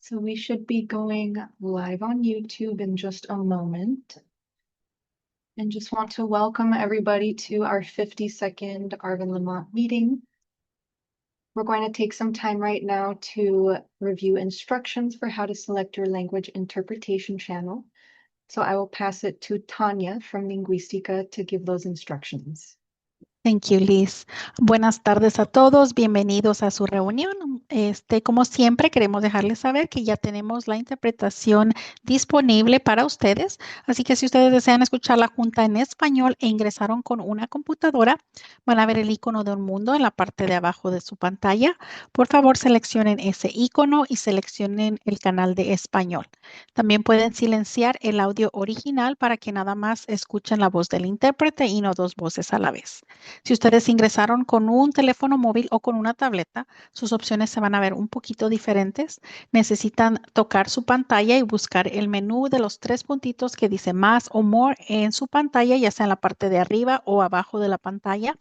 So we should be going live on YouTube in just a moment. And just want to welcome everybody to our 52nd Arvin Lamont meeting. We're going to take some time right now to review instructions for how to select your language interpretation channel. So I will pass it to Tanya from Lingüística to give those instructions. Thank you, Liz. Buenas tardes a todos. Bienvenidos a su reunión. Como siempre, queremos dejarles saber que ya tenemos la interpretación disponible para ustedes. Así que si ustedes desean escuchar la junta en español e ingresaron con una computadora, van a ver el icono de un mundo en la parte de abajo de su pantalla. Por favor, seleccionen ese icono y seleccionen el canal de español. También pueden silenciar el audio original para que nada más escuchen la voz del intérprete y no dos voces a la vez. Si ustedes ingresaron con un teléfono móvil o con una tableta, sus opciones se van a ver un poquito diferentes. Necesitan tocar su pantalla y buscar el menú de los tres puntitos que dice más o more en su pantalla, ya sea en la parte de arriba o abajo de la pantalla.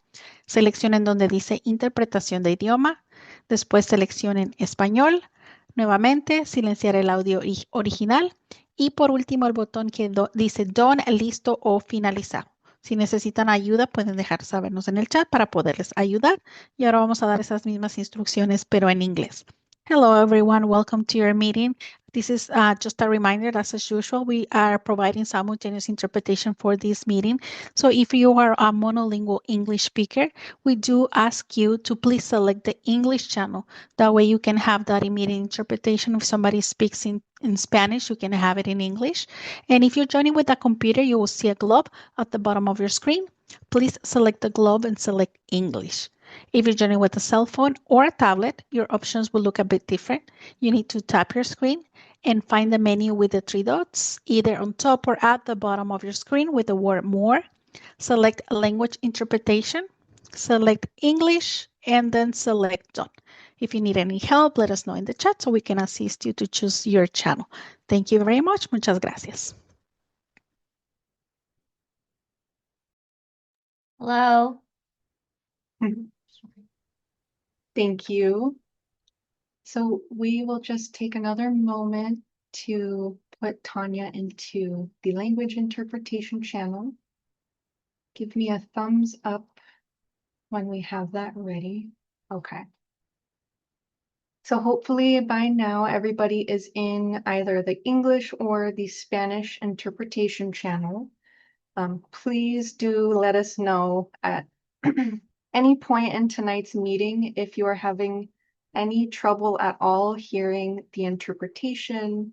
Seleccionen donde dice interpretación de idioma. Después seleccionen español. Nuevamente, silenciar el audio original. Y por último, el botón que dice done, listo o finalizado. Si necesitan ayuda, pueden dejar sabernos en el chat para poderles ayudar. Y ahora vamos a dar esas mismas instrucciones, pero en inglés. Hello, everyone. Welcome to your meeting. This is just a reminder that, as usual, we are providing simultaneous interpretation for this meeting. So if you are a monolingual English speaker, we do ask you to please select the English channel. That way you can have that immediate interpretation. If somebody speaks in Spanish, you can have it in English. And if you're joining with a computer, you will see a globe at the bottom of your screen. Please select the globe and select English. If you're joining with a cell phone or a tablet, your options will look a bit different. You need to tap your screen and find the menu with the three dots, either on top or at the bottom of your screen with the word more. Select language interpretation, select English, and then select done. If you need any help, let us know in the chat so we can assist you to choose your channel. Thank you very much. Muchas gracias. Hello. Thank you. So we will just take another moment to put Tanya into the language interpretation channel. Give me a thumbs up when we have that ready. Okay. So hopefully by now everybody is in either the English or the Spanish interpretation channel. Please do let us know at any point in tonight's meeting if you are having any trouble at all hearing the interpretation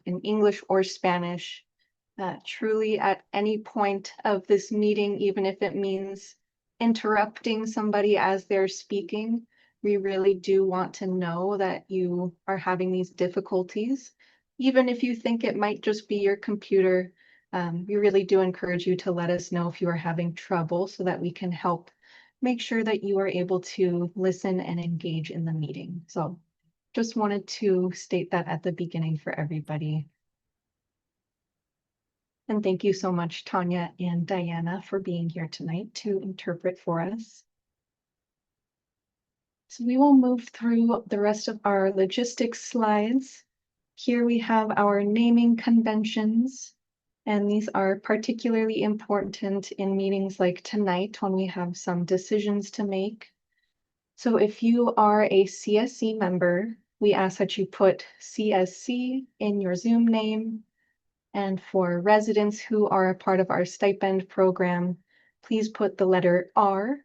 in English or Spanish. Truly at any point of this meeting, even if it means interrupting somebody as they're speaking, we really do want to know that you are having these difficulties. Even if you think it might just be your computer, we really do encourage you to let us know if you are having trouble so that we can help make sure that you are able to listen and engage in the meeting. So just wanted to state that at the beginning for everybody. And thank you so much, Tanya and Diana, for being here tonight to interpret for us. So we will move through the rest of our logistics slides. Here we have our naming conventions, and these are particularly important in meetings like tonight when we have some decisions to make. So if you are a CSC member, we ask that you put CSC in your Zoom name. And for residents who are a part of our stipend program, please put the letter R.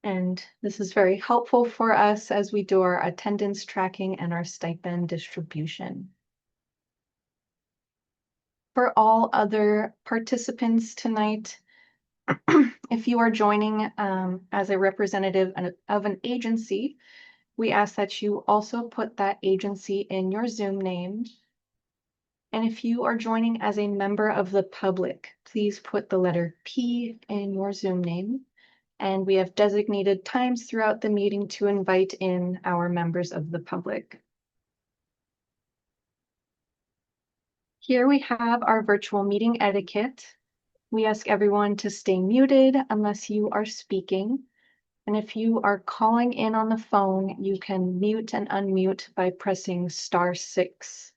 And this is very helpful for us as we do our attendance tracking and our stipend distribution. For all other participants tonight, if you are joining as a representative of an agency, we ask that you also put that agency in your Zoom name. And if you are joining as a member of the public, please put the letter P in your Zoom name. And we have designated times throughout the meeting to invite in our members of the public. Here we have our virtual meeting etiquette. We ask everyone to stay muted unless you are speaking. And if you are calling in on the phone, you can mute and unmute by pressing *6.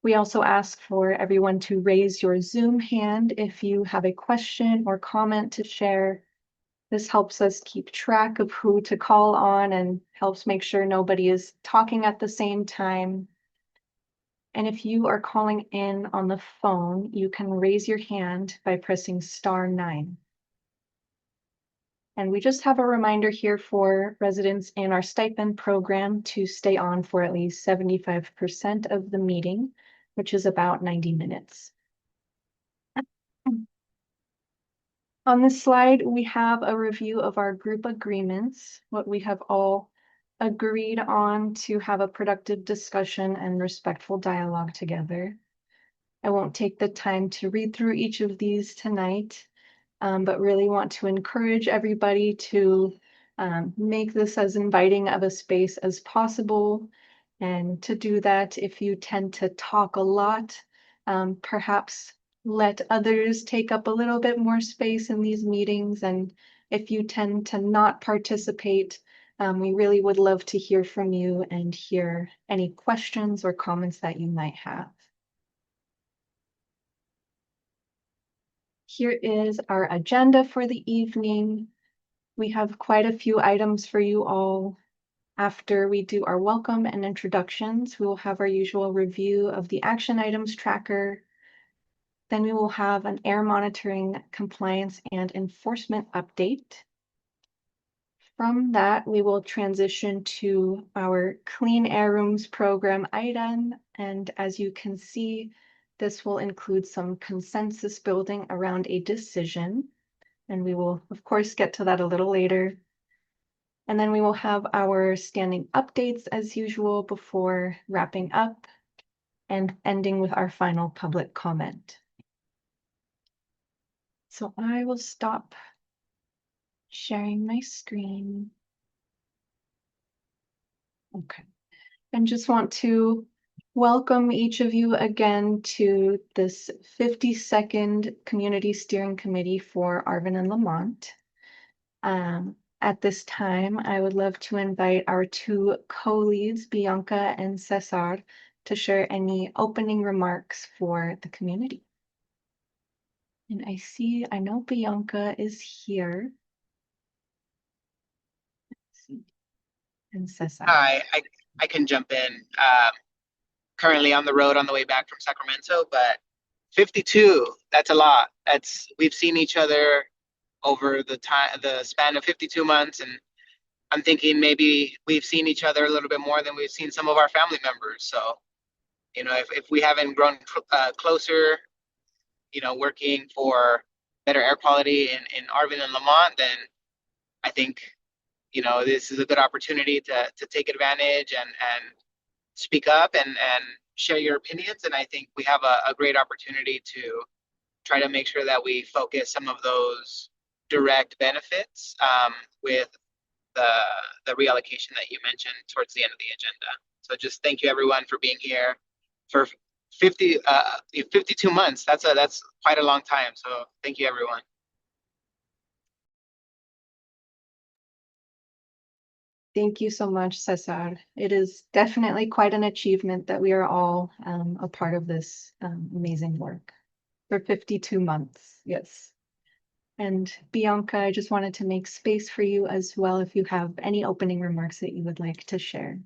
We also ask for everyone to raise your Zoom hand if you have a question or comment to share. This helps us keep track of who to call on and helps make sure nobody is talking at the same time. And if you are calling in on the phone, you can raise your hand by pressing *9. And we just have a reminder here for residents in our stipend program to stay on for at least 75% of the meeting, which is about 90 minutes. On this slide, we have a review of our group agreements, what we have all agreed on to have a productive discussion and respectful dialogue together. I won't take the time to read through each of these tonight, but really want to encourage everybody to make this as inviting of a space as possible. And to do that, if you tend to talk a lot, perhaps let others take up a little bit more space in these meetings. And if you tend to not participate, we really would love to hear from you and hear any questions or comments that you might have. Here is our agenda for the evening. We have quite a few items for you all. After we do our welcome and introductions, we will have our usual review of the action items tracker. Then we will have an air monitoring compliance and enforcement update. From that, we will transition to our Clean Air Rooms program item. And as you can see, this will include some consensus building around a decision. And we will, of course, get to that a little later. And then we will have our standing updates as usual before wrapping up and ending with our final public comment. So I will stop sharing my screen. Okay. And just want to welcome each of you again to this 52nd Community Steering Committee for Arvin and Lamont. At this time, I would love to invite our two co-leads, Bianca and Cesar, to share any opening remarks for the community. And I know Bianca is here. Let's see. And Cesar. Hi, I can jump in. Currently on the road on the way back from Sacramento, but 52, that's a lot. We've seen each other over the span of 52 months, and I'm thinking maybe we've seen each other a little bit more than we've seen some of our family members. So, if we haven't grown closer, working for better air quality in Arvin and Lamont, then I think, this is a good opportunity to take advantage and speak up and share your opinions. And I think we have a great opportunity to try to make sure that we focus some of those direct benefits with the reallocation that you mentioned towards the end of the agenda. So just thank you everyone for being here for 52 months. That's quite a long time. So thank you everyone. Thank you so much, Cesar. It is definitely quite an achievement that we are all a part of this amazing work for 52 months. Yes. And Bianca, I just wanted to make space for you as well if you have any opening remarks that you would like to share.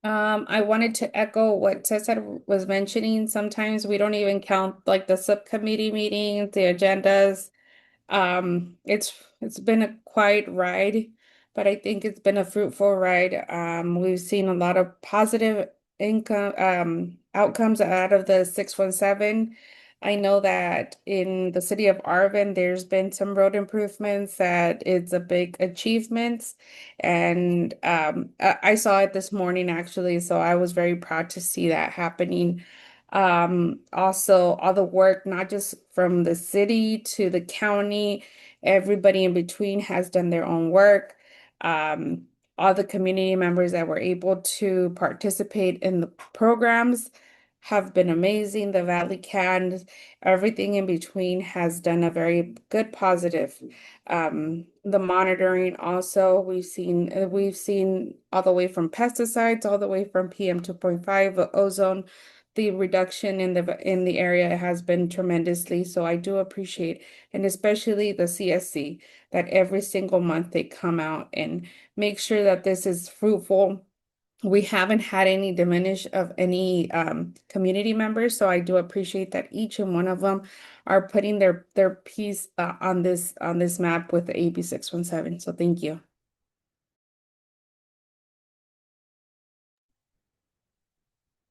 I wanted to echo what Cesar was mentioning. Sometimes we don't even count like the subcommittee meetings, the agendas. It's been a quiet ride, but I think it's been a fruitful ride. We've seen a lot of positive outcomes out of the 617. I know that in the city of Arvin, there's been some road improvements that it's a big achievement. And I saw it this morning actually, so I was very proud to see that happening. Also, all the work, not just from the city to the county, everybody in between has done their own work. All the community members that were able to participate in the programs have been amazing. The Valley Cans, everything in between has done a very good, positive the monitoring also, we've seen all the way from pesticides, all the way from PM 2.5, ozone. The reduction in the area has been tremendously. So I do appreciate, and especially the CSC, that every single month they come out and make sure that this is fruitful. We haven't had any diminish of any community members, so I do appreciate that each and one of them are putting their piece on this map with the AB 617. So thank you.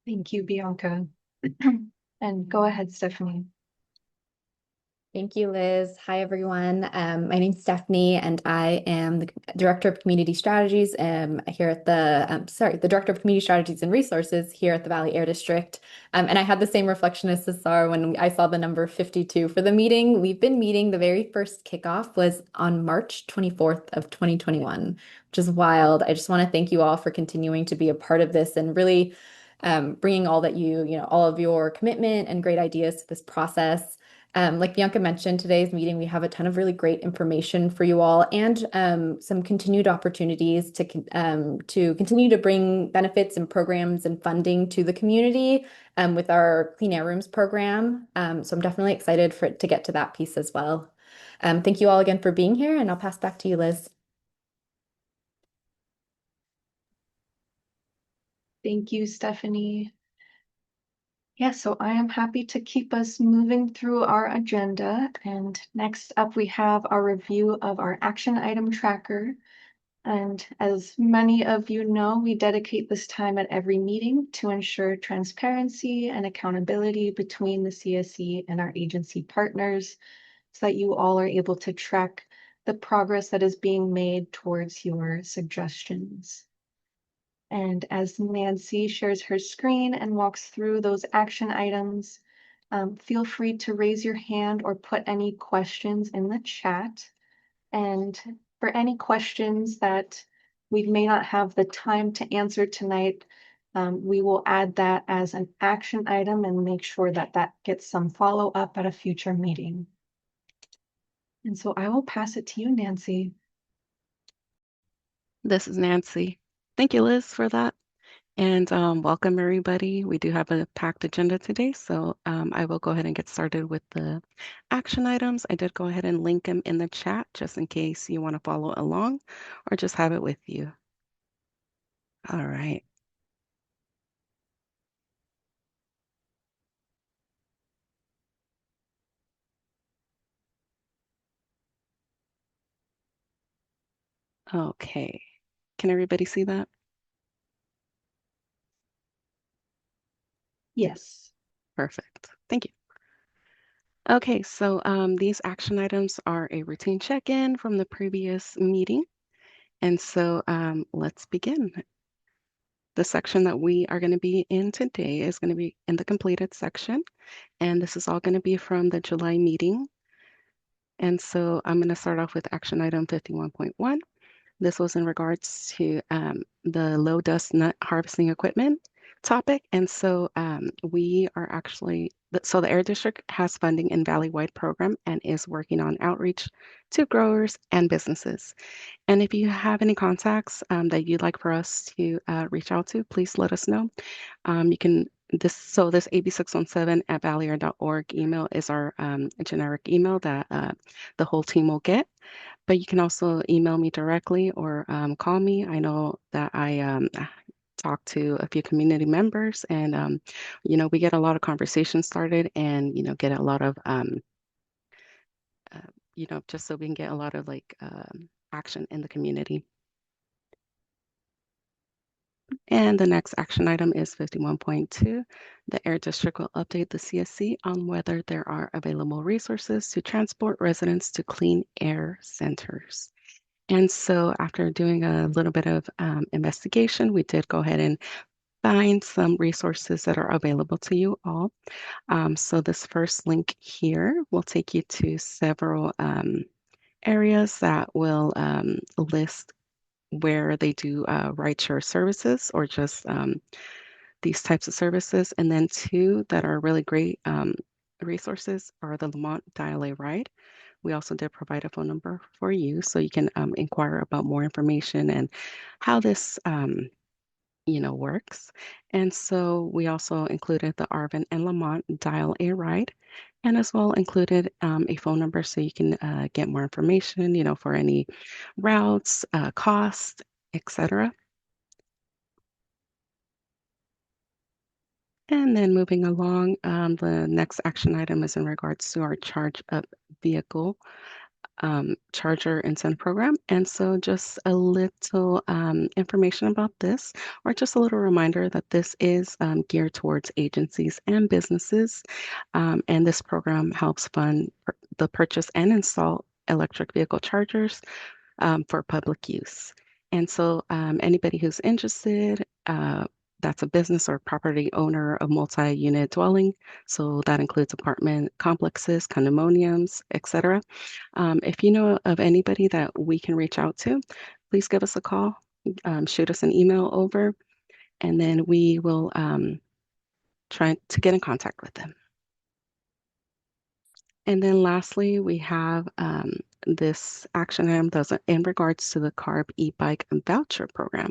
Thank you, Bianca. And go ahead, Stephanie. Thank you, Liz. Hi, everyone. My name's Stephanie, and I am the Director of Community Strategies here at the Director of Community Strategies and Resources here at the Valley Air District. And I had the same reflection as Cesar when I saw the number 52 for the meeting. We've been meeting, the very first kickoff was on March 24th of 2021, which is wild. I just want to thank you all for continuing to be a part of this and really bringing all that all of your commitment and great ideas to this process. Like Bianca mentioned, today's meeting, we have a ton of really great information for you all and some continued opportunities to continue to bring benefits and programs and funding to the community with our Clean Air Rooms program. So I'm definitely excited to get to that piece as well. Thank you all again for being here, and I'll pass back to you, Liz. Thank you, Stephanie. Yeah, so I am happy to keep us moving through our agenda. And next up, we have our review of our action item tracker. And as many of you know, we dedicate this time at every meeting to ensure transparency and accountability between the CSC and our agency partners so that you all are able to track the progress that is being made towards your suggestions. And as Nancy shares her screen and walks through those action items, feel free to raise your hand or put any questions in the chat. And for any questions that we may not have the time to answer tonight, we will add that as an action item and make sure that that gets some follow-up at a future meeting. And so I will pass it to you, Nancy. This is Nancy. Thank you, Liz, for that. And welcome, everybody. We do have a packed agenda today, so I will go ahead and get started with the action items. I did go ahead and link them in the chat just in case you want to follow along or just have it with you. All right. Okay. Can everybody see that? Yes. Perfect. Thank you. Okay, so these action items are a routine check-in from the previous meeting. And so let's begin. The section that we are going to be in today is going to be in the completed section. And this is all going to be from the July meeting. And so I'm going to start off with action item 51.1. This was in regards to the low dust nut harvesting equipment topic. And so we are actually, so the Air District has funding in Valley-wide program and is working on outreach to growers and businesses. And if you have any contacts that you'd like for us to reach out to, please let us know. You can, this ab617@valleyair.org email is our generic email that the whole team will get. But you can also email me directly or call me. I know that I talk to a few community members and, we get a lot of conversations started and, get a lot of, just so we can get a lot of action in the community. And the next action item is 51.2. The Air District will update the CSC on whether there are available resources to transport residents to clean air centers. And so after doing a little bit of investigation, we did go ahead and find some resources that are available to you all. So this first link here will take you to several areas that will list where they do rideshare services or just these types of services. And then two that are really great resources are the Lamont Dial A Ride, We also did provide a phone number for you so you can inquire about more information and how this works. And so we also included the Arvin and Lamont Dial a Ride, and as well included a phone number so you can get more information, for any routes, costs, etc. And then moving along, the next action item is in regards to our Charge Up Vehicle charger incentive program. And so just a little information about this, or just a little reminder that this is geared towards agencies and businesses. And this program helps fund the purchase and install electric vehicle chargers for public use. And so anybody who's interested, that's a business or property owner of multi-unit dwelling. So that includes apartment complexes, condominiums, etc. If you know of anybody that we can reach out to, please give us a call, shoot us an email over, and then we will try to get in contact with them. And then lastly, we have this action item that's in regards to the CARB e-bike voucher program.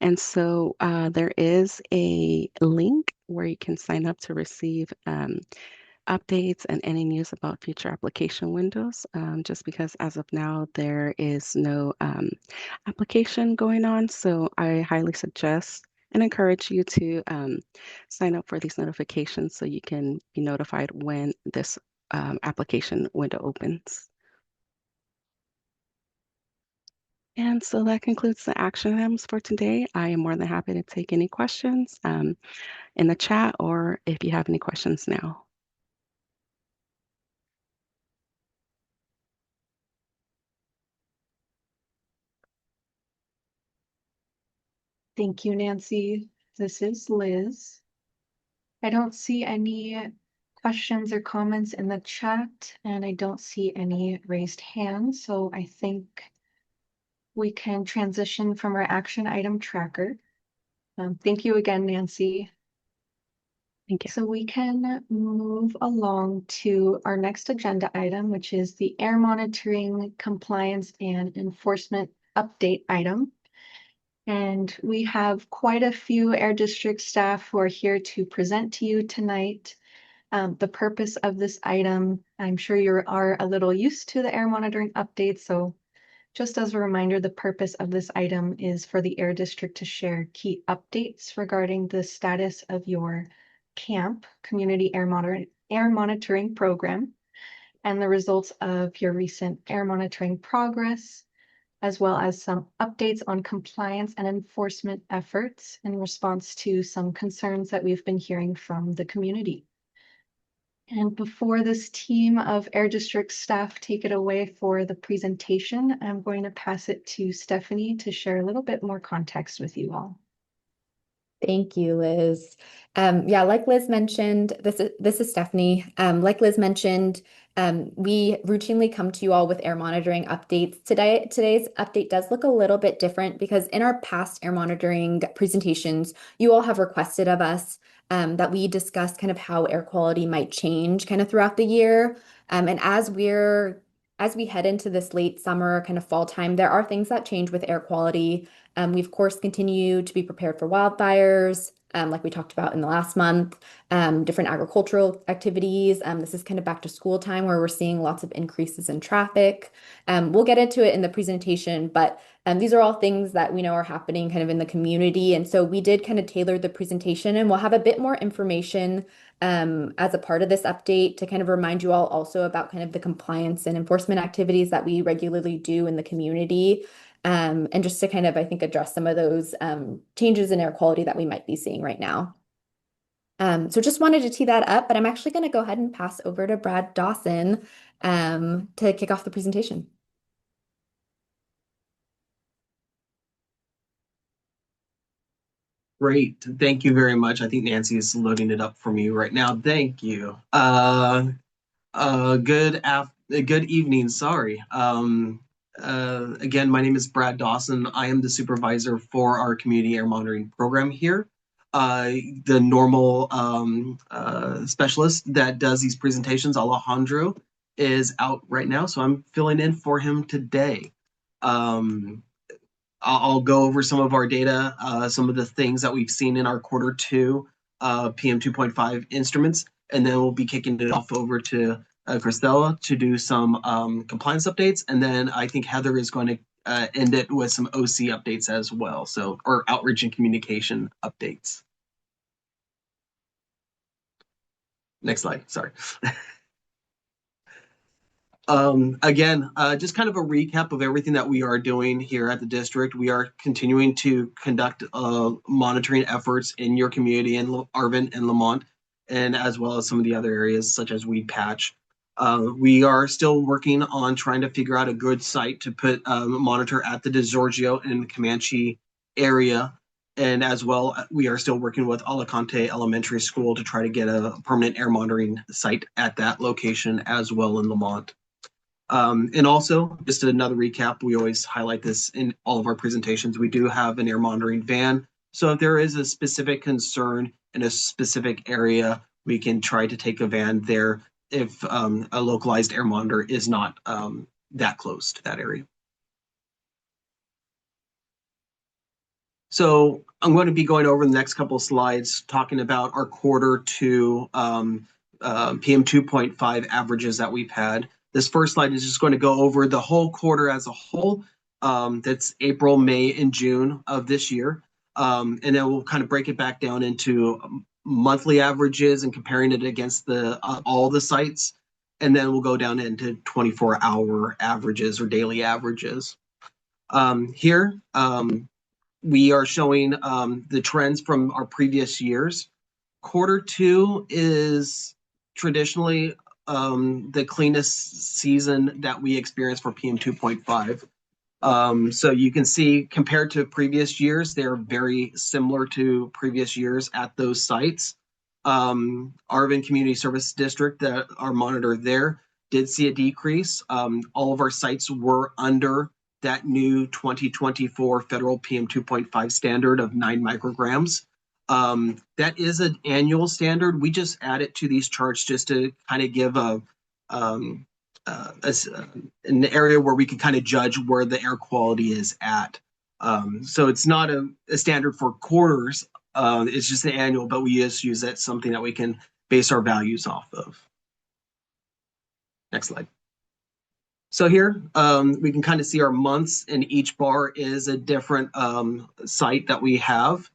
And so there is a link where you can sign up to receive updates and any news about future application windows, just because as of now, there is no application going on. So I highly suggest and encourage you to sign up for these notifications so you can be notified when this application window opens. And so that concludes the action items for today. I am more than happy to take any questions in the chat or if you have any questions now. Thank you, Nancy. This is Liz. I don't see any questions or comments in the chat, and I don't see any raised hands, so I think we can transition from our action item tracker. Thank you again, Nancy. Thank you. So we can move along to our next agenda item, which is the air monitoring, compliance, and enforcement update item. And we have quite a few air district staff who are here to present to you tonight. The purpose of this item, I'm sure you are a little used to the air monitoring update, so just as a reminder, the purpose of this item is for the Air District to share key updates regarding the status of your CAMP, Community Air Monitoring Program, and the results of your recent air monitoring progress, as well as some updates on compliance and enforcement efforts in response to some concerns that we've been hearing from the community. And before this team of Air District staff take it away for the presentation, I'm going to pass it to Stephanie to share a little bit more context with you all. Thank you, Liz. Yeah, like Liz mentioned, this is Stephanie. Like Liz mentioned, we routinely come to you all with air monitoring updates. Today's update does look a little bit different because in our past air monitoring presentations, you all have requested of us that we discuss kind of how air quality might change kind of throughout the year. And as we head into this late summer, kind of fall time, there are things that change with air quality. We, of course, continue to be prepared for wildfires, like we talked about in the last month, different agricultural activities. This is kind of back to school time where we're seeing lots of increases in traffic. We'll get into it in the presentation, but these are all things that we know are happening kind of in the community. And so we did kind of tailor the presentation, and we'll have a bit more information as a part of this update to kind of remind you all also about kind of the compliance and enforcement activities that we regularly do in the community. And just to kind of, I think, address some of those changes in air quality that we might be seeing right now. So just wanted to tee that up, but I'm actually going to go ahead and pass over to Brad Dawson to kick off the presentation. Great. Thank you very much. I think Nancy is loading it up for me right now. Thank you. Good evening. Sorry. Again, my name is Brad Dawson. I am the supervisor for our community air monitoring program here. The normal specialist that does these presentations, Alejandro, is out right now, so I'm filling in for him today. I'll go over some of our data, some of the things that we've seen in our quarter two PM 2.5 instruments, and then we'll be kicking it off over to Christella to do some compliance updates, and then I think Heather is going to end it with some OC updates as well, so or outreach and communication updates. Next slide, sorry. Again, just kind of a recap of everything that we are doing here at the district. We are continuing to conduct monitoring efforts in your community in Arvin and Lamont, and as well as some of the other areas such as Weed Patch. We are still working on trying to figure out a good site to put monitor at the DeGiorgio and Comanche area. And as well, we are still working with Alicante Elementary School to try to get a permanent air monitoring site at that location as well in Lamont. And also, just another recap, we always highlight this in all of our presentations. We do have an air monitoring van. So if there is a specific concern in a specific area, we can try to take a van there if a localized air monitor is not that close to that area. So I'm going to be going over the next couple of slides talking about our quarter two PM 2.5 averages that we've had. This first slide is just going to go over the whole quarter as a whole. That's April, May, and June of this year. And then we'll kind of break it back down into monthly averages and comparing it against the all the sites. And then we'll go down into 24-hour averages or daily averages. Here, we are showing the trends from our previous years. Quarter two is traditionally the cleanest season that we experience for PM 2.5. So you can see compared to previous years, they're very similar to previous years at those sites. Arvin Community Service District, that our monitor there, did see a decrease. All of our sites were under that new 2024 federal PM 2.5 standard of 9 micrograms. That is an annual standard. We just add it to these charts just to kind of give an area where we can kind of judge where the air quality is at. So it's not a standard for quarters. It's just an annual, but we just use that something that we can base our values off of. Next slide. So here we can kind of see our months, and each bar is a different site that we have.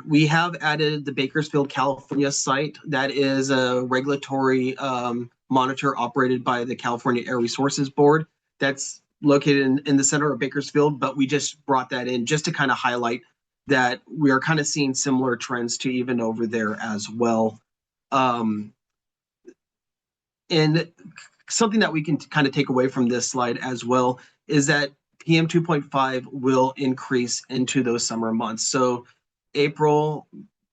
We have added the Bakersfield, California site. That is a regulatory monitor operated by the California Air Resources Board. That's located in the center of Bakersfield, but we just brought that in just to kind of highlight that we are kind of seeing similar trends to even over there as well. And something that we can kind of take away from this slide as well is that PM 2.5 will increase into those summer months. So April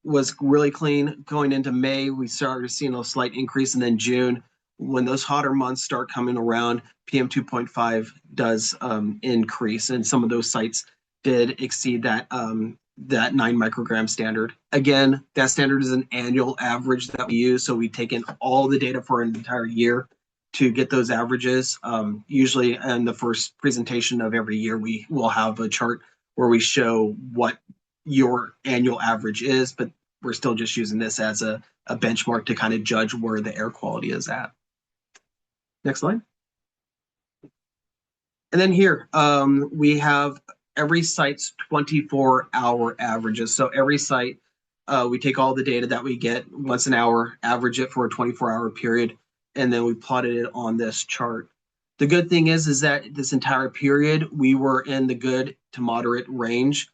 was really clean. Going into May, we started seeing a slight increase, and then June, when those hotter months start coming around, PM 2.5 does increase, and some of those sites did exceed that 9 microgram standard. Again, that standard is an annual average that we use, so we take in all the data for an entire year to get those averages. Usually in the first presentation of every year, we will have a chart where we show what your annual average is, but we're still just using this as a benchmark to kind of judge where the air quality is at. Next slide. And then here, we have every site's 24-hour averages. So every site, we take all the data that we get once an hour, average it for a 24-hour period, and then we plotted it on this chart. The good thing is that this entire period, we were in the good to moderate range.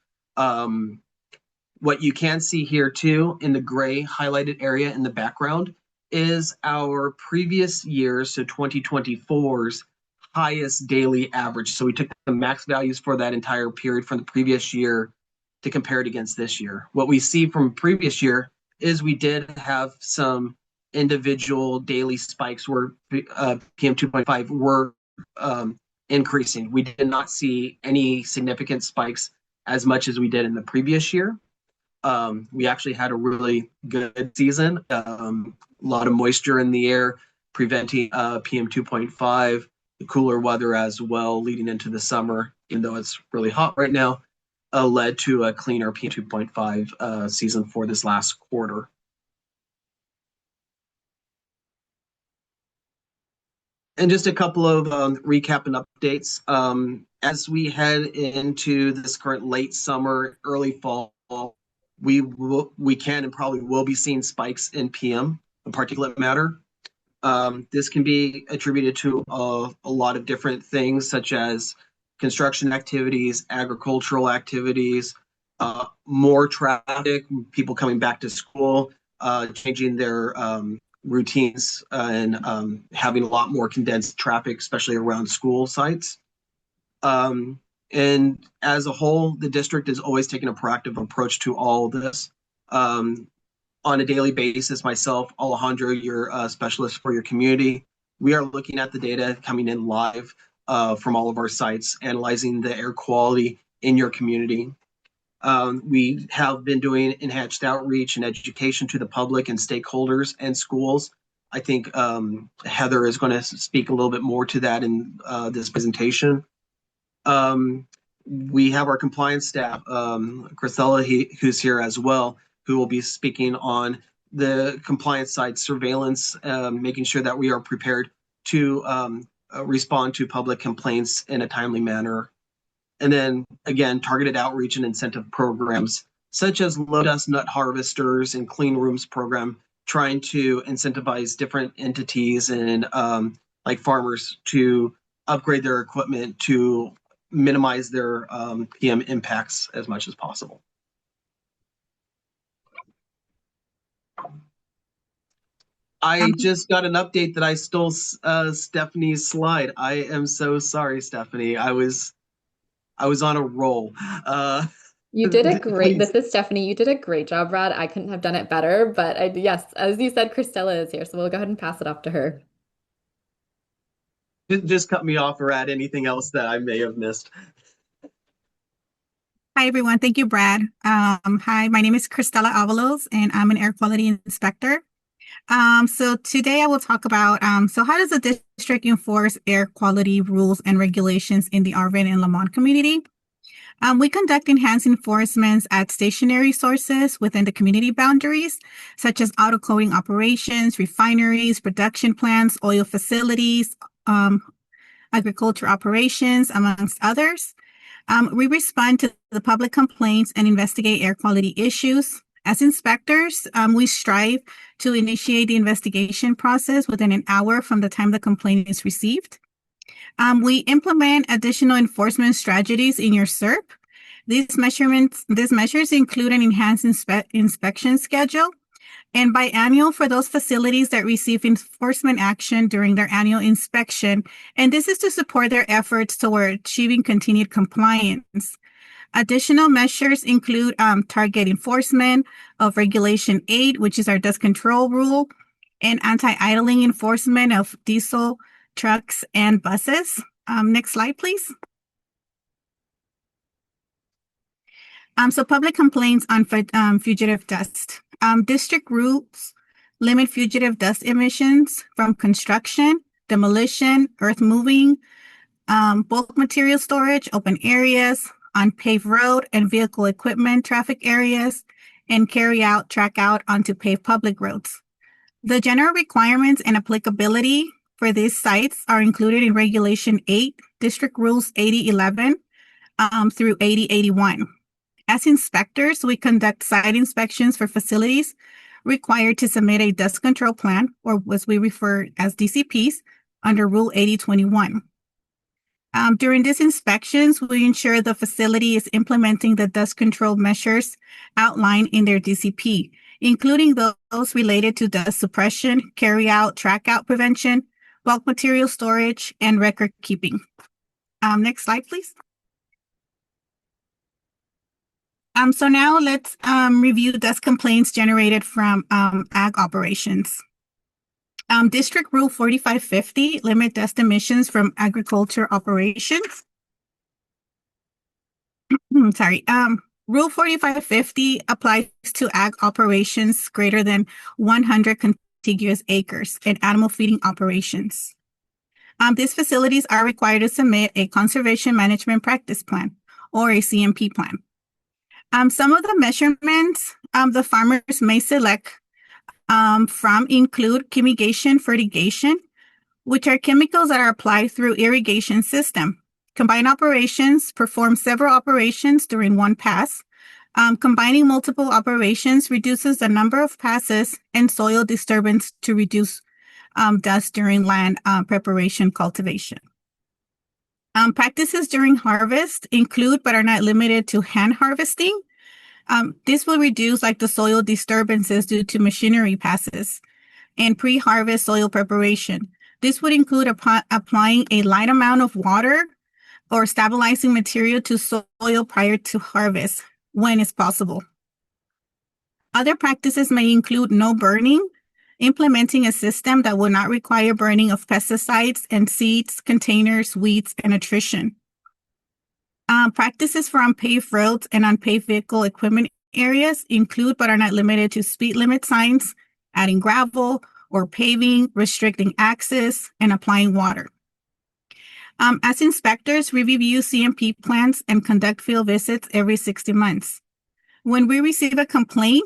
What you can see here too, in the gray highlighted area in the background, is our previous years, so 2024's highest daily average. So we took the max values for that entire period from the previous year to compare it against this year. What we see from previous year is we did have some individual daily spikes where PM 2.5 were increasing. We did not see any significant spikes as much as we did in the previous year. We actually had a really good season, a lot of moisture in the air. preventing PM 2.5, the cooler weather as well leading into the summer, even though it's really hot right now, led to a cleaner PM 2.5 season for this last quarter. And just a couple of recap and updates. As we head into this current late summer, early fall, we can and probably will be seeing spikes in PM, in particulate matter. This can be attributed to a lot of different things, such as construction activities, agricultural activities, more traffic, people coming back to school, changing their routines, and having a lot more condensed traffic, especially around school sites. And as a whole, the district is always taking a proactive approach to all of this. On a daily basis, myself, Alejandro, your specialist for your community, we are looking at the data coming in live from all of our sites, analyzing the air quality in your community. We have been doing enhanced outreach and education to the public and stakeholders and schools. I think Heather is going to speak a little bit more to that in this presentation. We have our compliance staff, Christella, who's here as well, who will be speaking on the compliance side, surveillance, making sure that we are prepared to respond to public complaints in a timely manner. And then again, targeted outreach and incentive programs, such as low dust nut harvesters and clean rooms program, trying to incentivize different entities and like farmers to upgrade their equipment to minimize their PM impacts as much as possible. I just got an update that I stole Stephanie's slide. I am so sorry, Stephanie. I was on a roll. You did a great, please. this is Stephanie. You did a great job, Brad. I couldn't have done it better, but yes, as you said, Christella is here, so we'll go ahead and pass it off to her. Just cut me off or add anything else that I may have missed. Hi, everyone. Thank you, Brad. Hi, my name is Christella Avalos, and I'm an air quality inspector. So today I will talk about, so how does the district enforce air quality rules and regulations in the Arvin and Lamont community? We conduct enhanced enforcements at stationary sources within the community boundaries, such as autocoating operations, refineries, production plants, oil facilities, agriculture operations, amongst others. We respond to the public complaints and investigate air quality issues. As inspectors, we strive to initiate the investigation process within an hour from the time the complaint is received. We implement additional enforcement strategies in your SERP. These measures include an enhanced inspection schedule and biannual for those facilities that receive enforcement action during their annual inspection. And this is to support their efforts toward achieving continued compliance. Additional measures include target enforcement of Regulation 8, which is our dust control rule, and anti-idling enforcement of diesel trucks and buses. Next slide, please. So public complaints on fugitive dust. District rules limit fugitive dust emissions from construction, demolition, earth moving, bulk material storage, open areas, on paved road and vehicle equipment traffic areas, and carry out, track out onto paved public roads. The general requirements and applicability for these sites are included in Regulation 8, District Rules 8011 through 8081. As inspectors, we conduct site inspections for facilities required to submit a dust control plan, or as we refer as DCPs, under Rule 8021. During these inspections, we ensure the facility is implementing the dust control measures outlined in their DCP, including those related to dust suppression, carry out, track out prevention, bulk material storage, and record keeping. Next slide, please. So now let's review dust complaints generated from ag operations. District Rule 4550 limit dust emissions from agriculture operations. Sorry. Rule 4550 applies to ag operations greater than 100 contiguous acres and animal feeding operations. These facilities are required to submit a conservation management practice plan or a CMP plan. Some of the measurements the farmers may select from include chemigation, fertigation, which are chemicals that are applied through irrigation system. Combined operations perform several operations during one pass. Combining multiple operations reduces the number of passes and soil disturbance to reduce dust during land preparation cultivation. Practices during harvest include but are not limited to hand harvesting. This will reduce like the soil disturbances due to machinery passes and pre-harvest soil preparation. This would include applying a light amount of water or stabilizing material to soil prior to harvest when it's possible. Other practices may include no burning, implementing a system that will not require burning of pesticides and seeds, containers, weeds, and attrition. Practices for unpaved roads and unpaved vehicle equipment areas include but are not limited to speed limit signs, adding gravel or paving, restricting access, and applying water. As inspectors, we review CMP plans and conduct field visits every 60 months. When we receive a complaint,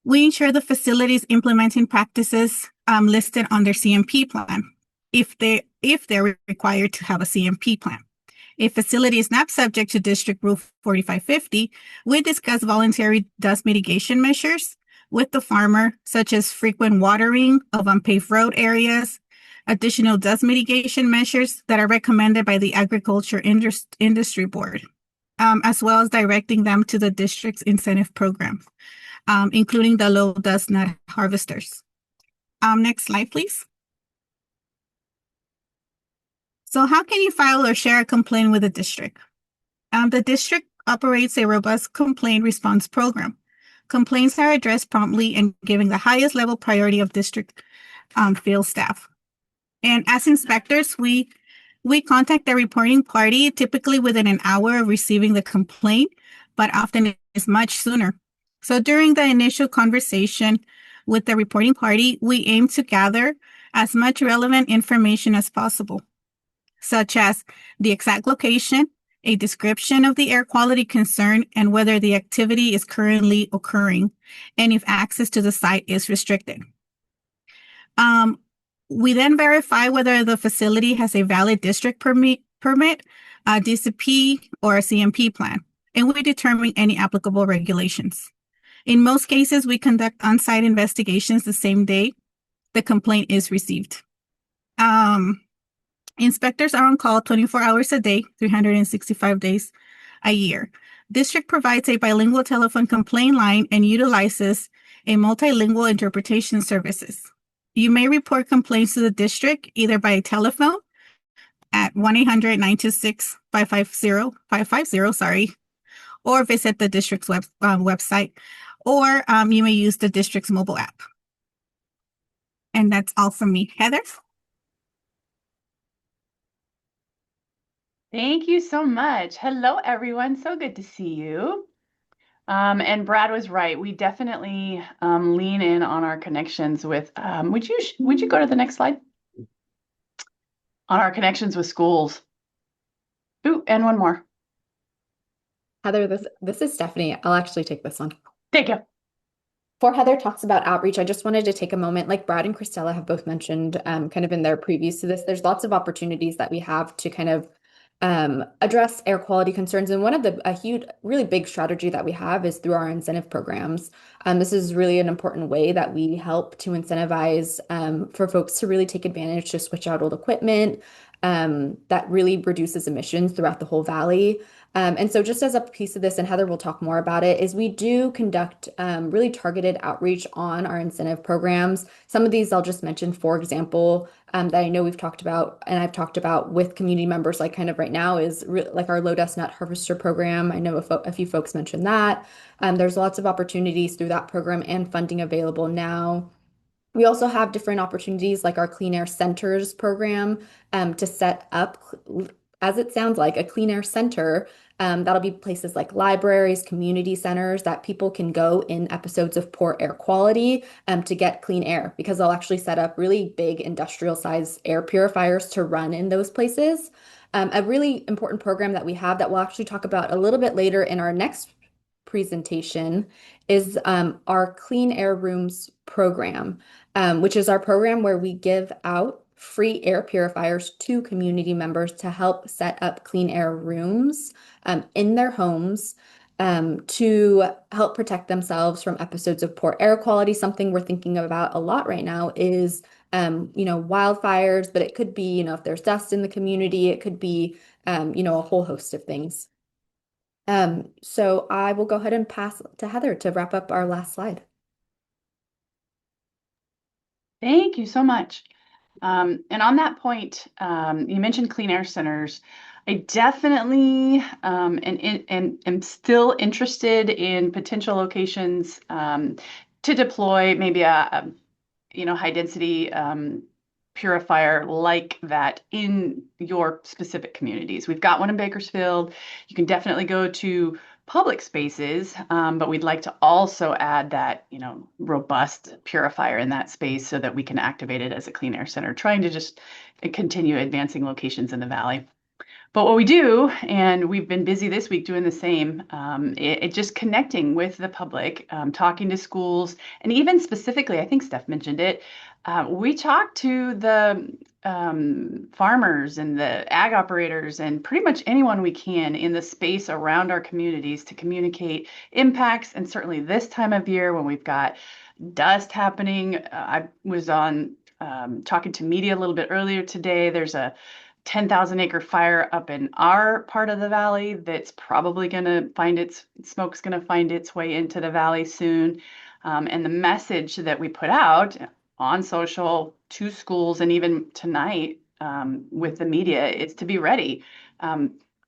we ensure the facility is implementing practices listed on their CMP plan, if they're required to have a CMP plan. If facility is not subject to District Rule 4550, we discuss voluntary dust mitigation measures with the farmer, such as frequent watering of unpaved road areas, additional dust mitigation measures that are recommended by the Agriculture Industry Board, as well as directing them to the district's incentive program, including the low dust nut harvesters. Next slide, please. So how can you file or share a complaint with the district? The district operates a robust complaint response program. Complaints are addressed promptly and given the highest level priority of district field staff. And as inspectors, we contact the reporting party typically within an hour of receiving the complaint, but often it's much sooner. So during the initial conversation with the reporting party, we aim to gather as much relevant information as possible, such as the exact location, a description of the air quality concern, and whether the activity is currently occurring, and if access to the site is restricted. We then verify whether the facility has a valid district permit, DCP, or a CMP plan, and we determine any applicable regulations. In most cases, we conduct on-site investigations the same day the complaint is received. Inspectors are on call 24 hours a day, 365 days a year. District provides a bilingual telephone complaint line and utilizes a multilingual interpretation services. You may report complaints to the district either by telephone at 1-800-926-550, or visit the district's website, or you may use the district's mobile app. And that's all from me. Heather? Thank you so much. Hello, everyone. So good to see you. And Brad was right. We definitely lean in on our connections with, would you go to the next slide? On our connections with schools. Ooh, and one more. Heather, this is Stephanie. I'll actually take this one. Thank you. Before Heather talks about outreach, I just wanted to take a moment, like Brad and Christella have both mentioned kind of in their previews to this, there's lots of opportunities that we have to kind of address air quality concerns. And one of a huge, really big strategy that we have is through our incentive programs. This is really an important way that we help to incentivize for folks to really take advantage to switch out old equipment that really reduces emissions throughout the whole valley. And so just as a piece of this, and Heather will talk more about it, is we do conduct really targeted outreach on our incentive programs. Some of these I'll just mention, for example, that I know we've talked about and I've talked about with community members, like kind of right now is like our low dust nut harvester program. I know a few folks mentioned that. There's lots of opportunities through that program and funding available now. We also have different opportunities like our Clean Air Centers program to set up, as it sounds like, a clean air center That'll be places like libraries, community centers that people can go in episodes of poor air quality to get clean air because they'll actually set up really big industrial size air purifiers to run in those places. A really important program that we have that we'll actually talk about a little bit later in our next presentation is our Clean Air Rooms program, which is our program where we give out free air purifiers to community members to help set up clean air rooms in their homes to help protect themselves from episodes of poor air quality. Something we're thinking about a lot right now is wildfires, but it could be, if there's dust in the community, it could be, a whole host of things. So I will go ahead and pass to Heather to wrap up our last slide. Thank you so much. And on that point, you mentioned clean air centers. I definitely am still interested in potential locations to deploy maybe a high density purifier like that in your specific communities. We've got one in Bakersfield. You can definitely go to public spaces, but we'd like to also add that, robust purifier in that space so that we can activate it as a clean air center, trying to just continue advancing locations in the valley. But what we do, and we've been busy this week doing the same, it just connecting with the public, talking to schools, and even specifically, I think Steph mentioned it, we talk to the farmers and the ag operators and pretty much anyone we can in the space around our communities to communicate impacts. And certainly this time of year when we've got dust happening, I was on talking to media a little bit earlier today. There's a 10,000 acre fire up in our part of the valley that's probably going to smoke's going to find its way into the valley soon. And the message that we put out on social to schools and even tonight with the media is to be ready.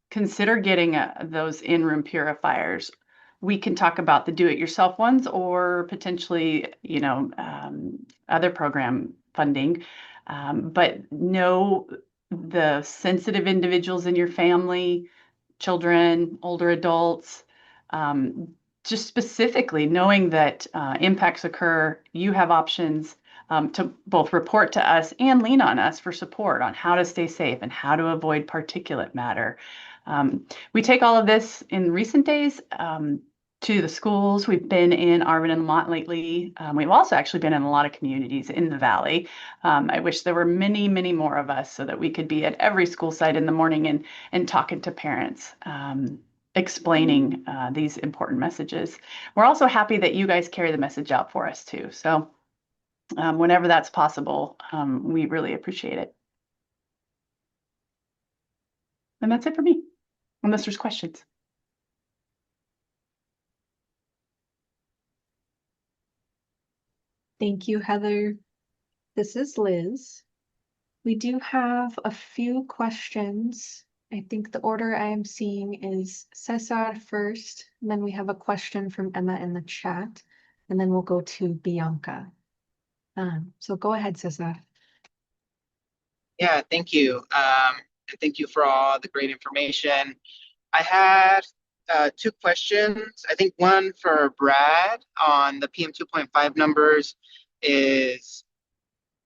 Consider getting those in-room purifiers. We can talk about the do-it-yourself ones or potentially, other program funding. But know the sensitive individuals in your family, children, older adults, just specifically knowing that impacts occur, you have options to both report to us and lean on us for support on how to stay safe and how to avoid particulate matter. We take all of this in recent days to the schools. We've been in Arvin and Lamont lately. We've also actually been in a lot of communities in the valley. I wish there were many, many more of us so that we could be at every school site in the morning and talking to parents, explaining these important messages. We're also happy that you guys carry the message out for us too. So whenever that's possible, we really appreciate it. And that's it for me, unless there's questions. Thank you, Heather. This is Liz. We do have a few questions. I think the order I am seeing is Cesar first, and then we have a question from Emma in the chat, and then we'll go to Bianca. So go ahead, Cesar. Yeah, thank you. And thank you for all the great information. I had two questions. I think one for Brad on the PM 2.5 numbers is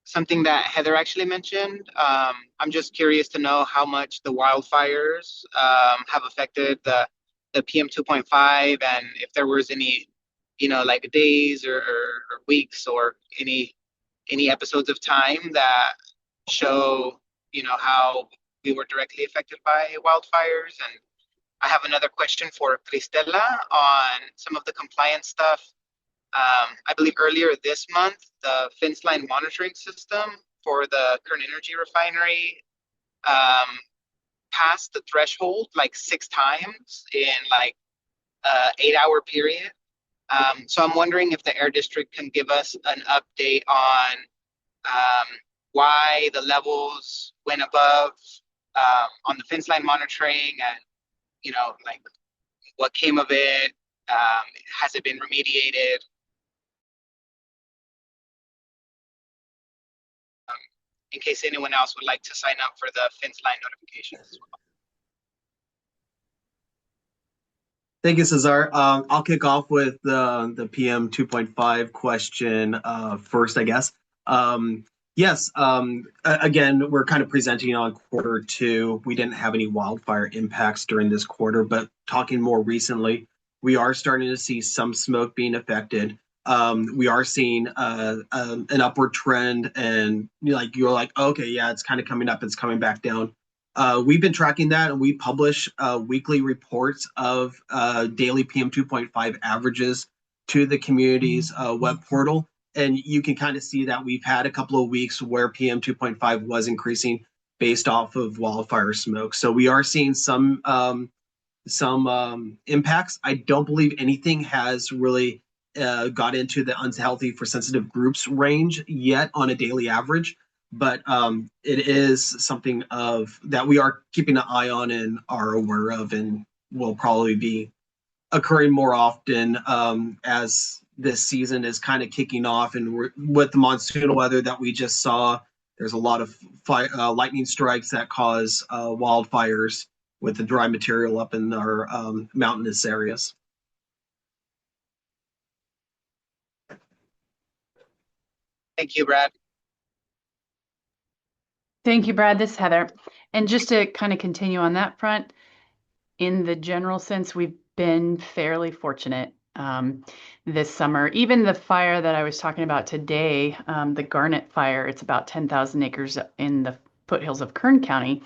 something that Heather actually mentioned. I'm just curious to know how much the wildfires have affected the PM 2.5 and if there was any, like days or weeks or any episodes of time that show, how we were directly affected by wildfires. And I have another question for Cristela on some of the compliance stuff. I believe earlier this month, the fence line monitoring system for the Kern Energy refinery passed the threshold like 6 times in like 8-hour period. So I'm wondering if the Air District can give us an update on why the levels went above on the fence line monitoring and, like what came of it. Has it been remediated? In case anyone else would like to sign up for the fence line notifications as well. Thank you, Cesar. I'll kick off with the PM 2.5 question first, I guess. Yes, again, we're kind of presenting on quarter two. We didn't have any wildfire impacts during this quarter, but talking more recently, we are starting to see some smoke being affected. We are seeing an upward trend, and you're like, okay, yeah, it's kind of coming up, it's coming back down. We've been tracking that, and we publish weekly reports of daily PM 2.5 averages to the community's web portal. And you can kind of see that we've had a couple of weeks where PM 2.5 was increasing based off of wildfire smoke. So we are seeing some impacts. I don't believe anything has really got into the unhealthy for sensitive groups range yet on a daily average, but it is something that we are keeping an eye on and are aware of, and will probably be occurring more often as this season is kind of kicking off, and with the monsoonal weather that we just saw, there's a lot of lightning strikes that cause wildfires with the dry material up in our mountainous areas. Thank you, Brad. Thank you, Brad. This is Heather. And just to kind of continue on that front, in the general sense, we've been fairly fortunate this summer. Even the fire that I was talking about today, the Garnet fire, it's about 10,000 acres in the foothills of Kern County.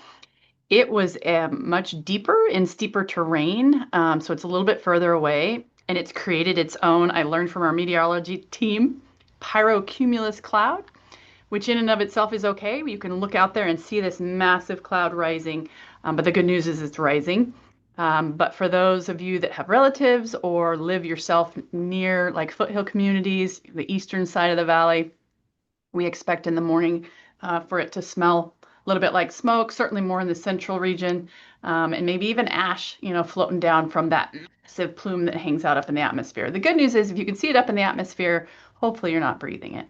It was much deeper and steeper terrain, so it's a little bit further away, and it's created its own, I learned from our meteorology team, pyrocumulus cloud, which in and of itself is okay. You can look out there and see this massive cloud rising, but the good news is it's rising. But for those of you that have relatives or live yourself near like foothill communities, the eastern side of the valley, we expect in the morning for it to smell a little bit like smoke, certainly more in the central region, and maybe even ash, floating down from that massive plume that hangs out up in the atmosphere. The good news is if you can see it up in the atmosphere, hopefully you're not breathing it.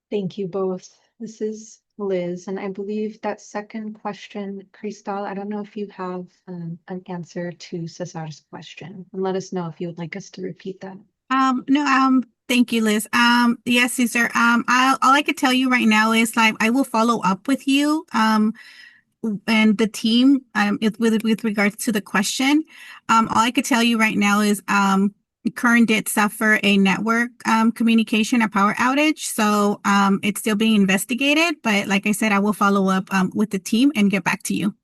Thank you both. This is Liz, and I believe that second question, Cristal, I don't know if you have an answer to Cesar's question, and let us know if you would like us to repeat that. No, thank you, Liz. Yes, Cesar. All I could tell you right now is I will follow up with you, and the team, with regards to the question. All I could tell you right now is, Kern did suffer a network communication, a power outage. So it's still being investigated. But like I said, I will follow up with the team and get back to you.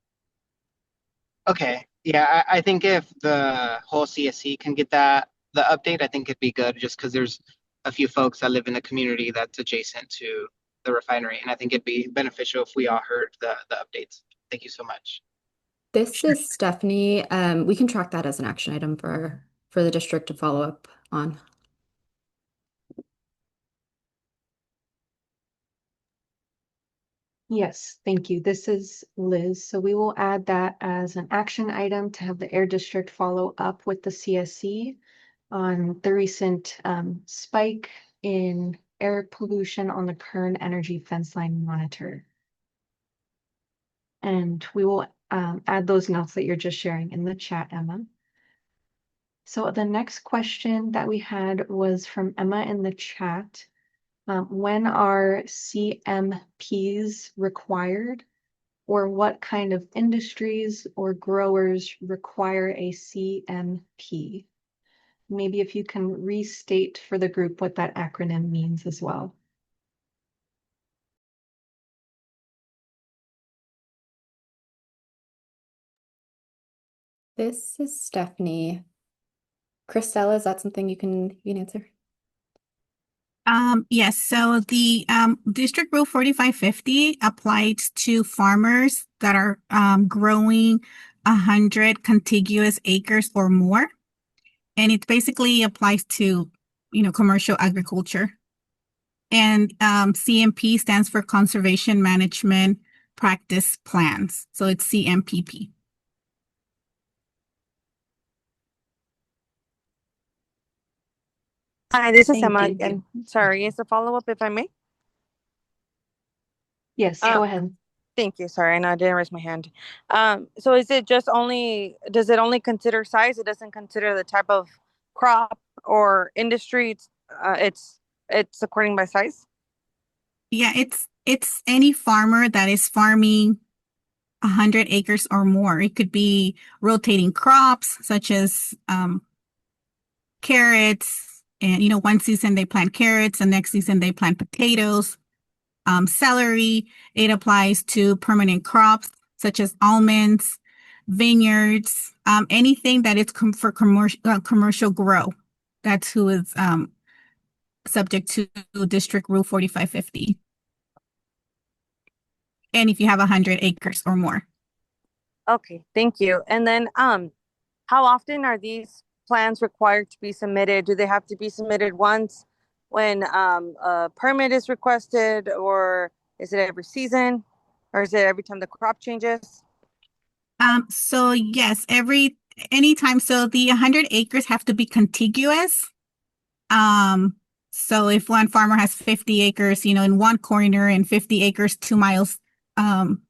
Okay. Yeah, I think if the whole CSC can get the update, I think it'd be good just because there's a few folks that live in the community that's adjacent to the refinery. And I think it'd be beneficial if we all heard the updates. Thank you so much. This is Stephanie. We can track that as an action item for the district to follow up on. Yes, thank you. This is Liz. So we will add that as an action item to have the Air District follow up with the CSC on the recent spike in air pollution on the Kern Energy Fence Line Monitor. And we will add those notes that you're just sharing in the chat, Emma. So the next question that we had was from Emma in the chat. When are CMPs required, or what kind of industries or growers require a CMP? Maybe if you can restate for the group what that acronym means as well. This is Stephanie. Christella, is that something you can answer? Yes, so the District Rule 4550 applies to farmers that are growing 100 contiguous acres or more. And it basically applies to, commercial agriculture. And CMP stands for Conservation Management Practice Plans. So it's CMPP. Hi, this is Thank Emma you. again. Sorry, it's a follow-up if I may. Yes, go ahead. Thank you. Sorry, I didn't raise my hand. So is it just only, does it only consider size? It doesn't consider the type of crop or industry. It's according by size. Yeah, it's any farmer that is farming 100 acres or more. It could be rotating crops such as carrots, and one season they plant carrots, the next season they plant potatoes, celery. It applies to permanent crops such as almonds, vineyards, anything that is for commercial grow. That's who is subject to District Rule 4550. And if you have 100 acres or more. Okay, thank you. And then how often are these plans required to be submitted? Do they have to be submitted once when a permit is requested, or is it every season, or is it every time the crop changes? So yes, anytime. So the 100 acres have to be contiguous. So if one farmer has 50 acres, in one corner and 50 acres 2 miles down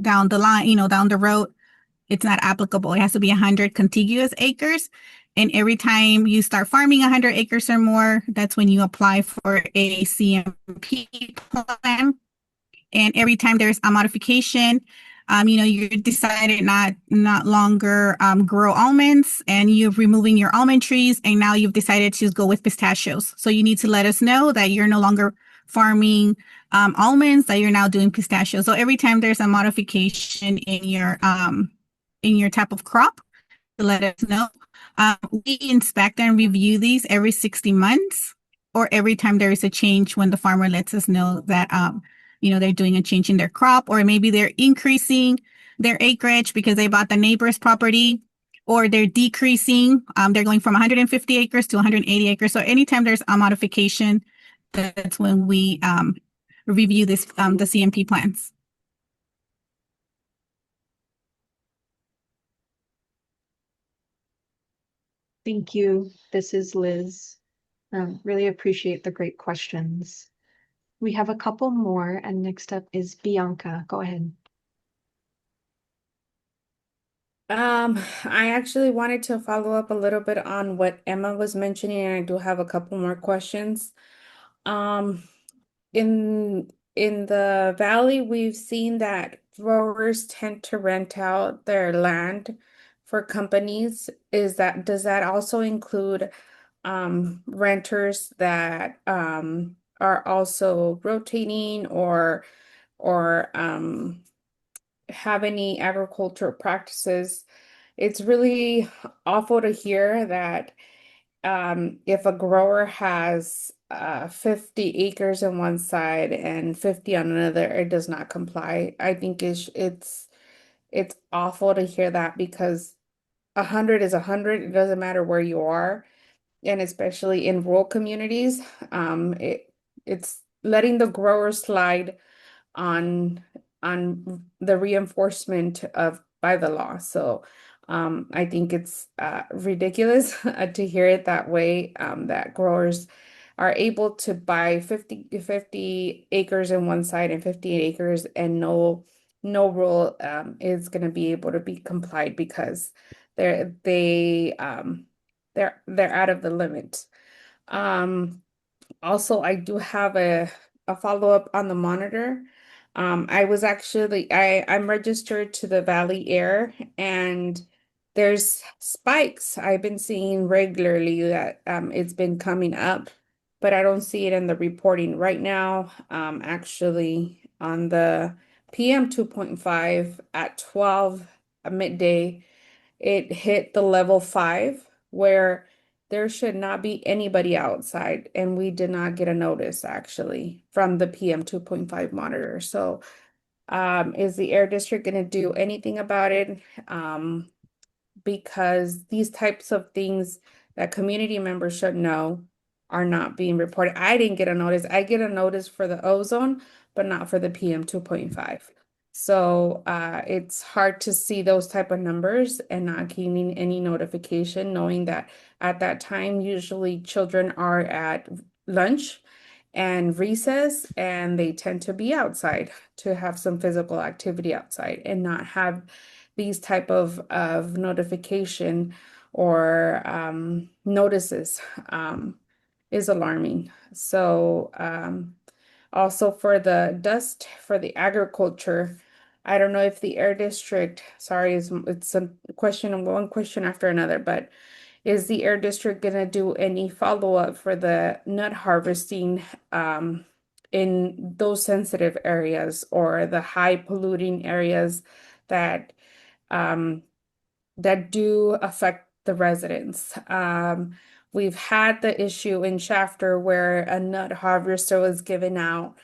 the line, down the road, it's not applicable. It has to be 100 contiguous acres. And every time you start farming 100 acres or more, that's when you apply for a CMP plan. And every time there's a modification, you decided not longer grow almonds, and you're removing your almond trees, and now you've decided to go with pistachios. So you need to let us know that you're no longer farming almonds, that you're now doing pistachios. So every time there's a modification in your type of crop, let us know. We inspect and review these every 60 months, or every time there is a change when the farmer lets us know that they're doing a change in their crop, or maybe they're increasing their acreage because they bought the neighbor's property, or they're decreasing. They're going from 150 acres to 180 acres. So anytime there's a modification, that's when we review the CMP plans. Thank you. This is Liz. Really appreciate the great questions. We have a couple more, and next up is Bianca. Go ahead. I actually wanted to follow up a little bit on what Emma was mentioning, and I do have a couple more questions. Um, in the valley, we've seen that growers tend to rent out their land for companies. Does that also include renters that are also rotating or have any agricultural practices? It's really awful to hear that if a grower has 50 acres on one side and 50 on another, it does not comply. I think it's awful to hear that, because 100 is 100. It doesn't matter where you are, and especially in rural communities, it's letting the grower slide on the reinforcement of by the law. So I think it's ridiculous to hear it that way, that growers are able to buy 50 acres in one side and 58 acres, and no rule is going to be able to be complied because they're they they're out of the limit. Also, I do have a follow-up on the monitor. I'm registered to the Valley Air, and there's spikes I've been seeing regularly that it's been coming up, but I don't see it in the reporting right now. Actually, on the PM 2.5 at 12 midday, it hit the level 5, where there should not be anybody outside, and we did not get a notice actually from the PM 2.5 monitor. So is the air district going to do anything about it? Because these types of things that community members should know are not being reported. I didn't get a notice. I get a notice for the ozone, but not for the PM 2.5. So it's hard to see those type of numbers and not getting any notification, knowing that at that time, usually children are at lunch and recess, and they tend to be outside to have some physical activity outside and not have these type of notification or notices is alarming. So also for the dust for the agriculture, I don't know if the air district, sorry, it's a question, one question after another, but is the air district gonna do any follow-up for the nut harvesting in those sensitive areas or the high polluting areas that um, that do affect the residents? We've had the issue in Shafter where a nut harvester was given out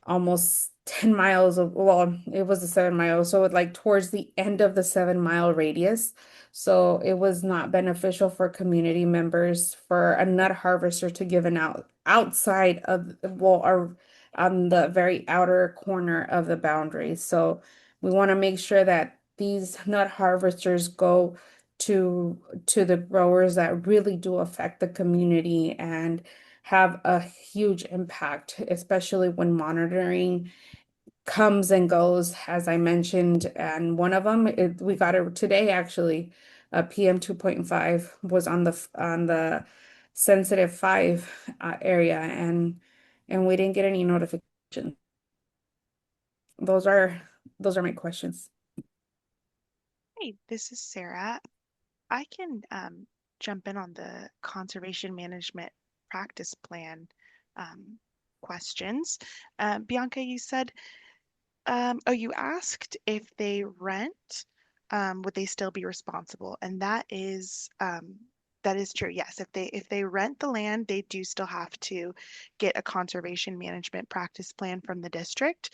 almost 10 miles of, well, it was a 7 mile, so like towards the end of the 7 mile radius. So it was not beneficial for community members for a nut harvester to give an outside of, well, or on the very outer corner of the boundary. So we want to make sure that these nut harvesters go to the growers that really do affect the community and have a huge impact, especially when monitoring comes and goes, as I mentioned. And one of them, we got it today actually. PM 2.5 was on the sensitive 5 area, and we didn't get any notification. Those are my questions. Hey, this is Sarah. I can jump in on the conservation management practice plan questions. Bianca, you said, oh, you asked if they rent, would they still be responsible? And that is true. Yes, if they rent the land, they do still have to get a conservation management practice plan from the district.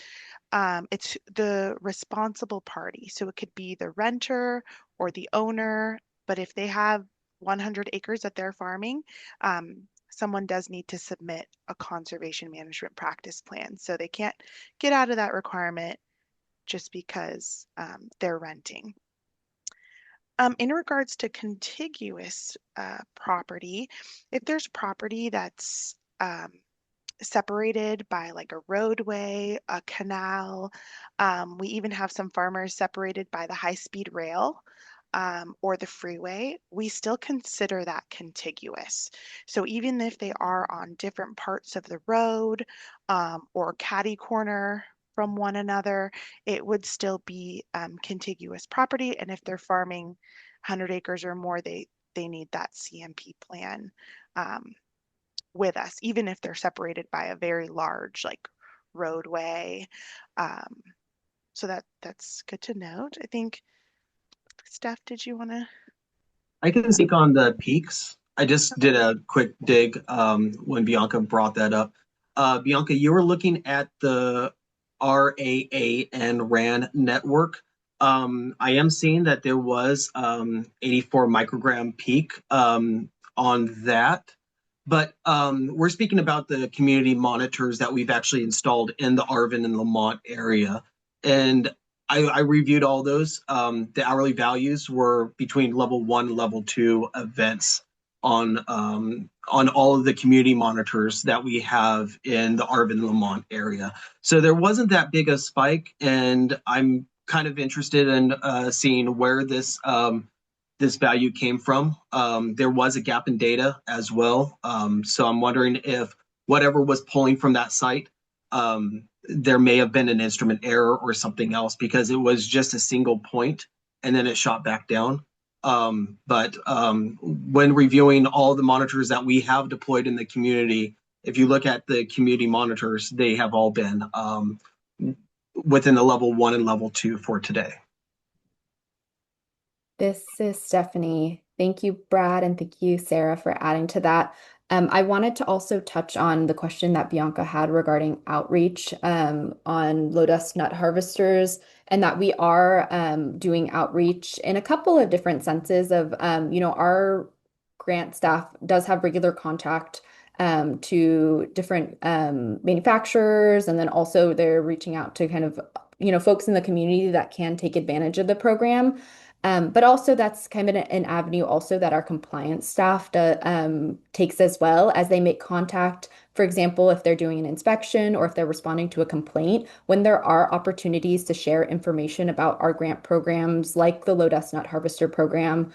It's the responsible party, so it could be the renter or the owner. But if they have 100 acres that they're farming, someone does need to submit a conservation management practice plan. So they can't get out of that requirement just because they're renting. In regards to contiguous property, if there's property that's separated by like a roadway, a canal, we even have some farmers separated by the high-speed rail, or the freeway, we still consider that contiguous. So even if they are on different parts of the road, or catty corner from one another, it would still be contiguous property. And if they're farming 100 acres or more, they need that CMP plan with us, even if they're separated by a very large like roadway. So that's good to note. I think, Steph, did you want to? I can speak on the peaks. I just did a quick dig when Bianca brought that up. Bianca, you were looking at the RAA and RAN network. I am seeing that there was 84 microgram peak on that. But we're speaking about the community monitors that we've actually installed in the Arvin and Lamont area. And I reviewed all those. The hourly values were between level 1 and level 2 events on all of the community monitors that we have in the Arvin and Lamont area. So there wasn't that big a spike, and I'm kind of interested in seeing where this value came from. There was a gap in data as well. So I'm wondering if whatever was pulling from that site, there may have been an instrument error or something else, because it was just a single point and then it shot back down. But when reviewing all the monitors that we have deployed in the community, if you look at the community monitors, they have all been within the level 1 and level 2 for today. This is Stephanie. Thank you, Brad, and thank you, Sarah, for adding to that. I wanted to also touch on the question that Bianca had regarding outreach on low dust nut harvesters, and that we are doing outreach in a couple of different senses of, our grant staff does have regular contact to different manufacturers, and then also they're reaching out to kind of, folks in the community that can take advantage of the program. But also that's kind of an avenue also that our compliance staff takes as well, as they make contact For example, if they're doing an inspection or if they're responding to a complaint, when there are opportunities to share information about our grant programs, like the Low Dust Nut Harvester program,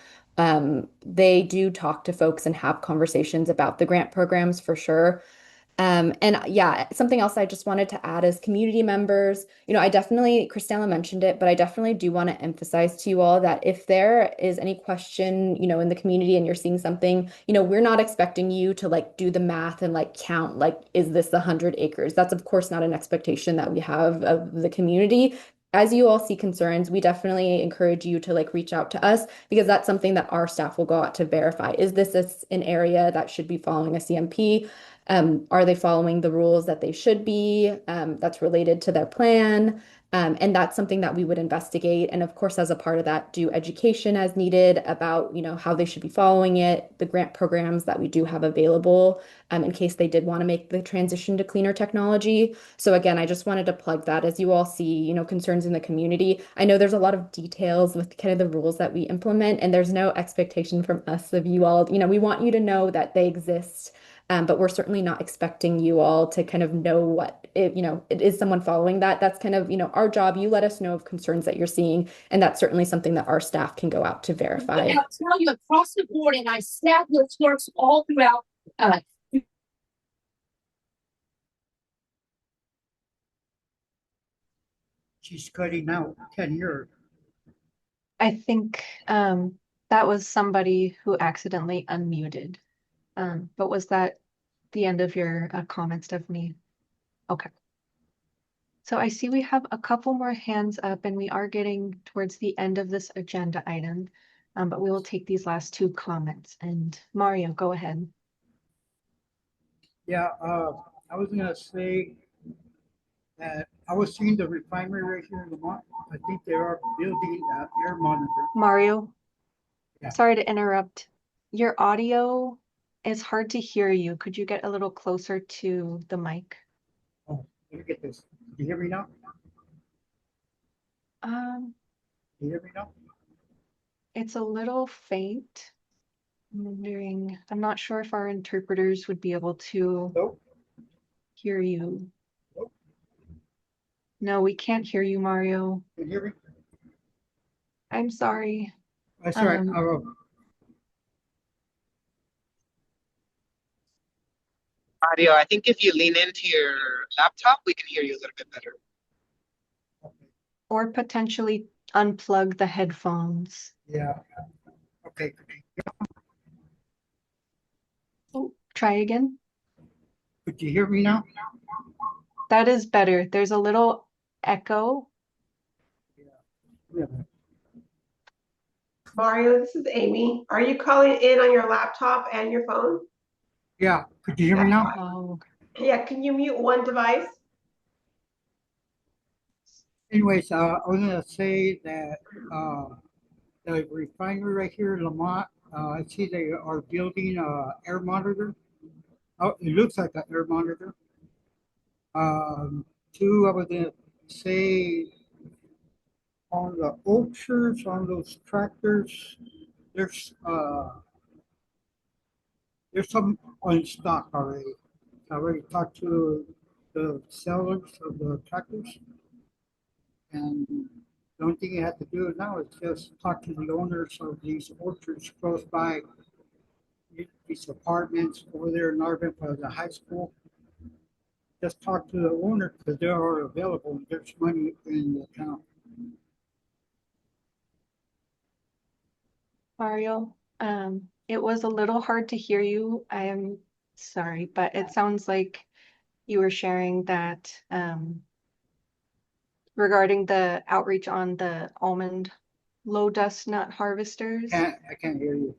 they do talk to folks and have conversations about the grant programs for sure. And yeah, something else I just wanted to add is community members. I definitely, Christella mentioned it, but I definitely do want to emphasize to you all that if there is any question, in the community and you're seeing something, we're not expecting you to like do the math and like count, like, is this 100 acres? That's of course not an expectation that we have of the community. As you all see concerns, we definitely encourage you to like reach out to us because that's something that our staff will go out to verify. Is this an area that should be following a CMP? Are they following the rules that they should be? That's related to their plan. And that's something that we would investigate. And of course, as a part of that, do education as needed about, how they should be following it, the grant programs that we do have available, in case they did want to make the transition to cleaner technology. So again, I just wanted to plug that as you all see, concerns in the community. I know there's a lot of details with kind of the rules that we implement, and there's no expectation from us of you all. We want you to know that they exist. But we're certainly not expecting you all to kind of know what it is someone following that. That's kind of, our job. You let us know of concerns that you're seeing, and that's certainly something that our staff can go out to verify. I'll tell you across the board, and I sat with clerks all throughout. She's cutting out. Can't hear her. I think that was somebody who accidentally unmuted. But was that the end of your comment, Stephanie? Okay. So I see we have a couple more hands up and we are getting towards the end of this agenda item, but we will take these last two comments. And Mario, go ahead. Yeah, I was gonna say that I was seeing the refinery right here in Lamont. I think they are building an air monitor. Mario, Yeah. sorry to interrupt. Your audio is hard to hear you. Could you get a little closer to the mic? Oh, let me get this. Can you hear me now? Can you hear me now? It's a little faint. I'm not sure if our interpreters would be able to Nope. hear you. Nope. No, we can't hear you, Mario. Can you hear me? I'm sorry. That's all right. Audio, I think if you lean into your laptop, we can hear you a little bit better. Or potentially unplug the headphones. Yeah. Okay. Oh, try again. Could you hear me now? That is better. There's a little echo. Yeah. Mario, this is Amy. Are you calling in on your laptop and your phone? Yeah. Could you hear me now? Oh. Yeah, can you mute one device? Anyways, I was gonna say that the refinery right here in Lamont, I see they are building a air monitor. Oh, it looks like an air monitor. Two, I was gonna say on the orchards, on those tractors, there's some on stock already. I already talked to the sellers of the tractors. And the only thing you have to do now is just talk to the owners of these orchards close by these apartments over there in Arvin by the high school. Just talk to the owner because they are available. There's money in the account. Mario, it was a little hard to hear you. I am sorry, but it sounds like you were sharing that regarding the outreach on the almond low dust nut harvesters. I can't hear you.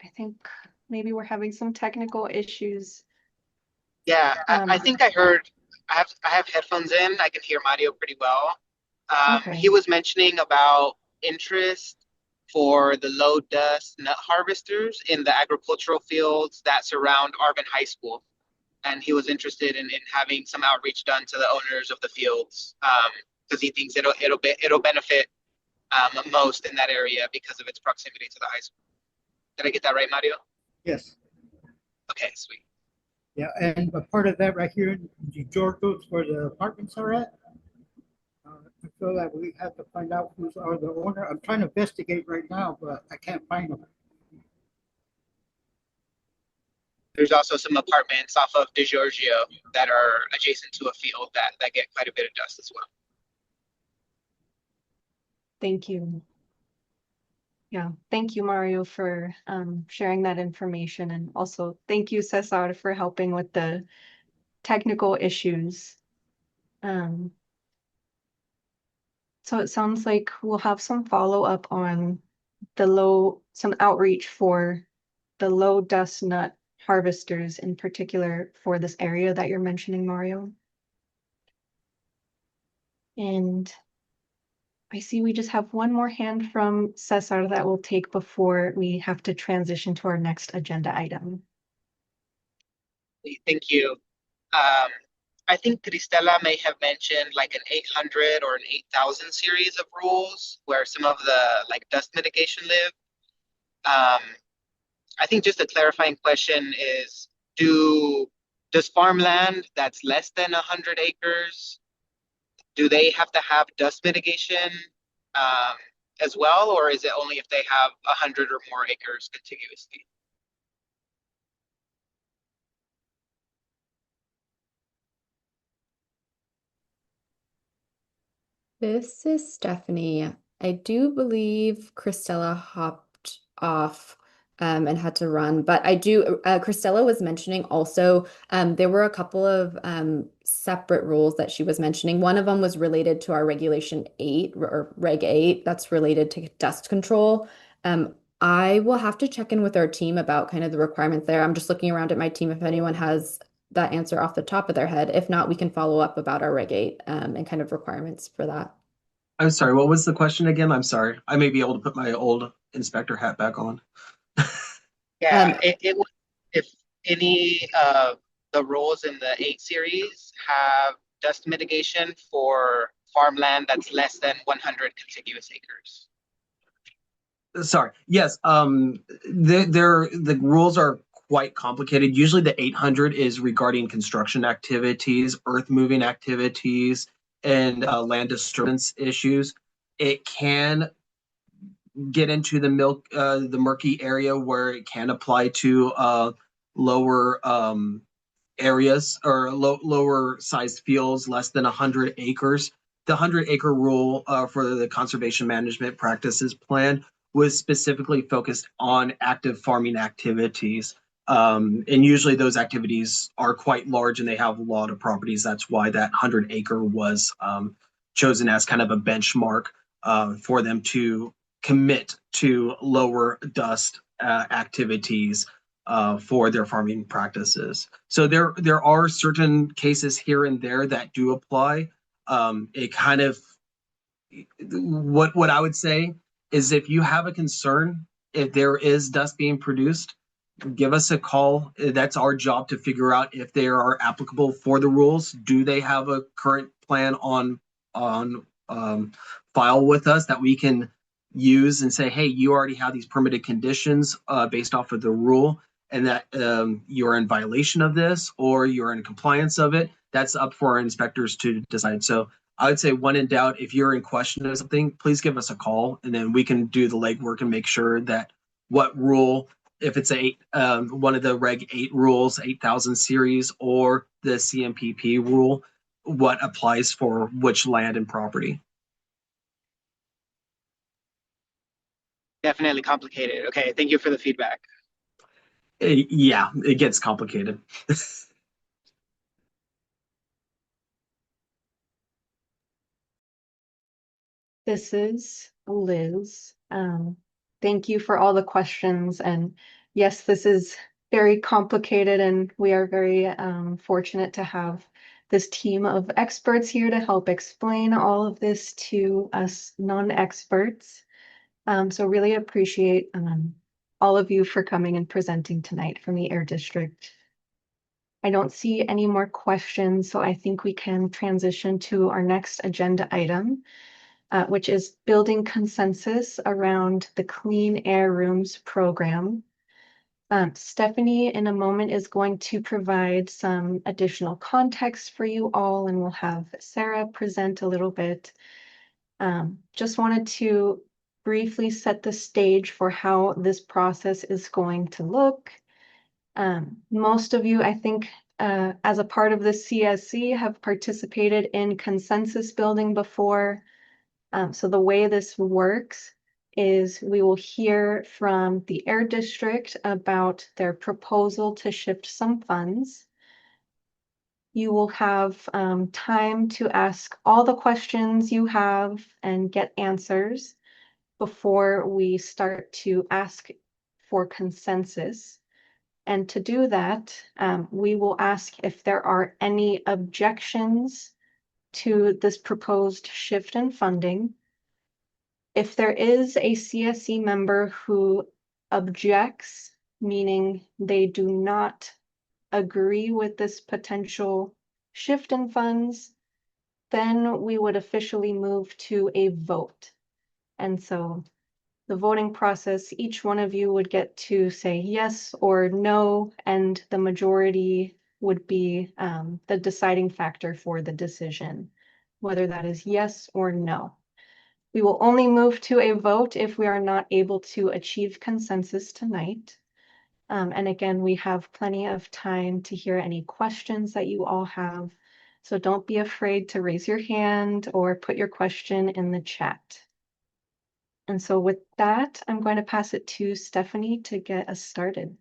I think maybe we're having some technical issues. Yeah, I think I heard. I have headphones in. I can hear Mario pretty well. Okay. He was mentioning about interest for the low dust nut harvesters in the agricultural fields that surround Arvin High School. And he was interested in having some outreach done to the owners of the fields because he thinks it'll benefit most in that area because of its proximity to the high school. Did I get that right, Mario? Yes. Okay, sweet. Yeah, and a part of that right here in the Georgios where the apartments are at. I feel that we have to find out who's are the owner. I'm trying to investigate right now, but I can't find them. There's also some apartments off of DeGiorgio that are adjacent to a field that get quite a bit of dust as well. Thank you. Yeah, thank you, Mario, for sharing that information. And also thank you, Cesar, for helping with the technical issues. So it sounds like we'll have some follow-up on some outreach for the low dust nut harvesters in particular for this area that you're mentioning, Mario. And I see we just have one more hand from Cesar that we'll take before we have to transition to our next agenda item. Thank you. I think Cristela may have mentioned like an 800 or an 8,000 series of rules where some of the like dust mitigation live. I think just a clarifying question is, does farmland that's less than 100 acres, do they have to have dust mitigation as well, or is it only if they have 100 or more acres contiguously? This is Stephanie. I do believe Christella hopped off and had to run, but Christella was mentioning also there were a couple of separate rules that she was mentioning. One of them was related to our Regulation 8 or Reg 8 that's related to dust control. I will have to check in with our team about kind of the requirements there. I'm just looking around at my team if anyone has that answer off the top of their head. If not, we can follow up about our Reg 8 and kind of requirements for that. I'm sorry, what was the question again? I'm sorry. I may be able to put my old inspector hat back on. Yeah, if any of the rules in the 8 series have dust mitigation for farmland that's less than 100 contiguous acres. Sorry. Yes. The rules are quite complicated. Usually the 800 is regarding construction activities, earth moving activities, and land disturbance issues. It can get into the murky area where it can apply to lower areas or lower sized fields, less than 100 acres. The 100-acre rule for the Conservation Management Practices Plan was specifically focused on active farming activities. And usually those activities are quite large and they have a lot of properties. That's why that 100-acre was chosen as kind of a benchmark for them to commit to lower dust activities for their farming practices. So there are certain cases here and there that do apply. It kind of what I would say is if you have a concern, if there is dust being produced, give us a call. That's our job to figure out if they are applicable for the rules. Do they have a current plan on file with us that we can use and say, hey, you already have these permitted conditions based off of the rule, and that you're in violation of this or you're in compliance of it. That's up for our inspectors to decide. So I would say when in doubt, if you're in question of something, please give us a call and then we can do the legwork and make sure that what rule, if it's one of the Reg 8 rules, 8,000 series, or the CMPP rule, what applies for which land and property. Definitely complicated. Okay, thank you for the feedback. Yeah, it gets complicated. This is Liz. Thank you for all the questions. And yes, this is very complicated, and we are very fortunate to have this team of experts here to help explain all of this to us non-experts. So really appreciate all of you for coming and presenting tonight from the Air District. I don't see any more questions, so I think we can transition to our next agenda item, which is building consensus around the Clean Air Rooms program. Stephanie in a moment is going to provide some additional context for you all, and we'll have Sarah present a little bit. Just wanted to briefly set the stage for how this process is going to look. Most of you, I think, as a part of the CSC, have participated in consensus building before. So the way this works is we will hear from the Air District about their proposal to shift some funds. You will have time to ask all the questions you have and get answers before we start to ask for consensus. And to do that, we will ask if there are any objections to this proposed shift in funding. If there is a CSC member who objects, meaning they do not agree with this potential shift in funds, then we would officially move to a vote. And so the voting process, each one of you would get to say yes or no, and the majority would be the deciding factor for the decision, whether that is yes or no. We will only move to a vote if we are not able to achieve consensus tonight. And again, we have plenty of time to hear any questions that you all have. So don't be afraid to raise your hand or put your question in the chat. And so with that, I'm going to pass it to Stephanie to get us started.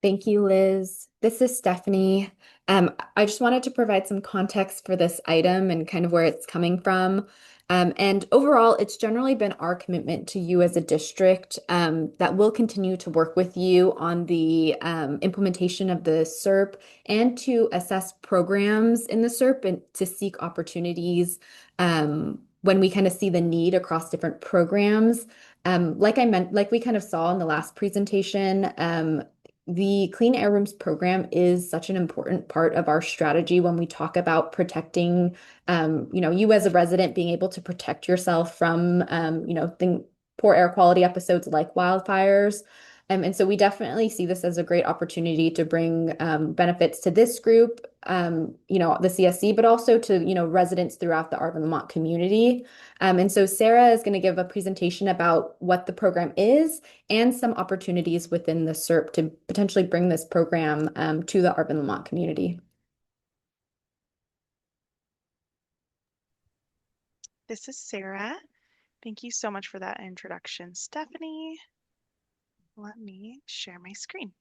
Thank you, Liz. This is Stephanie. I just wanted to provide some context for this item and kind of where it's coming from. And overall, it's generally been our commitment to you as a district that we'll continue to work with you on the implementation of the SERP and to assess programs in the SERP and to seek opportunities when we kind of see the need across different programs. Like we kind of saw in the last presentation, the Clean Air Rooms program is such an important part of our strategy when we talk about protecting, you as a resident being able to protect yourself from, poor air quality episodes like wildfires. And so we definitely see this as a great opportunity to bring benefits to this group, the CSC, but also to, residents throughout the Arvin Lamont community. And so Sarah is going to give a presentation about what the program is and some opportunities within the SERP to potentially bring this program to the Arvin Lamont community. This is Sarah. Thank you so much for that introduction, Stephanie. Let me share my screen.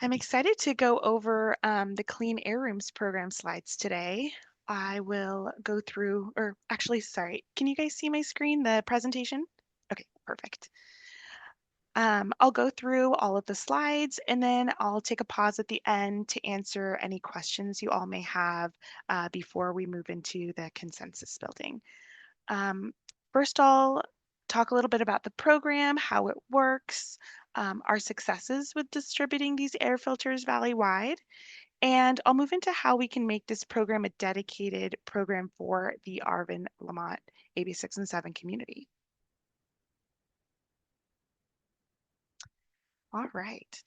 I'm excited to go over the Clean Air Rooms program slides today. I will go through, or actually, sorry, can you guys see my screen, the presentation? Okay, perfect. I'll go through all of the slides and then I'll take a pause at the end to answer any questions you all may have before we move into the consensus building. First, I'll talk a little bit about the program, how it works, our successes with distributing these air filters valley-wide, and I'll move into how we can make this program a dedicated program for the Arvin Lamont AB 6 and 7 community. All right.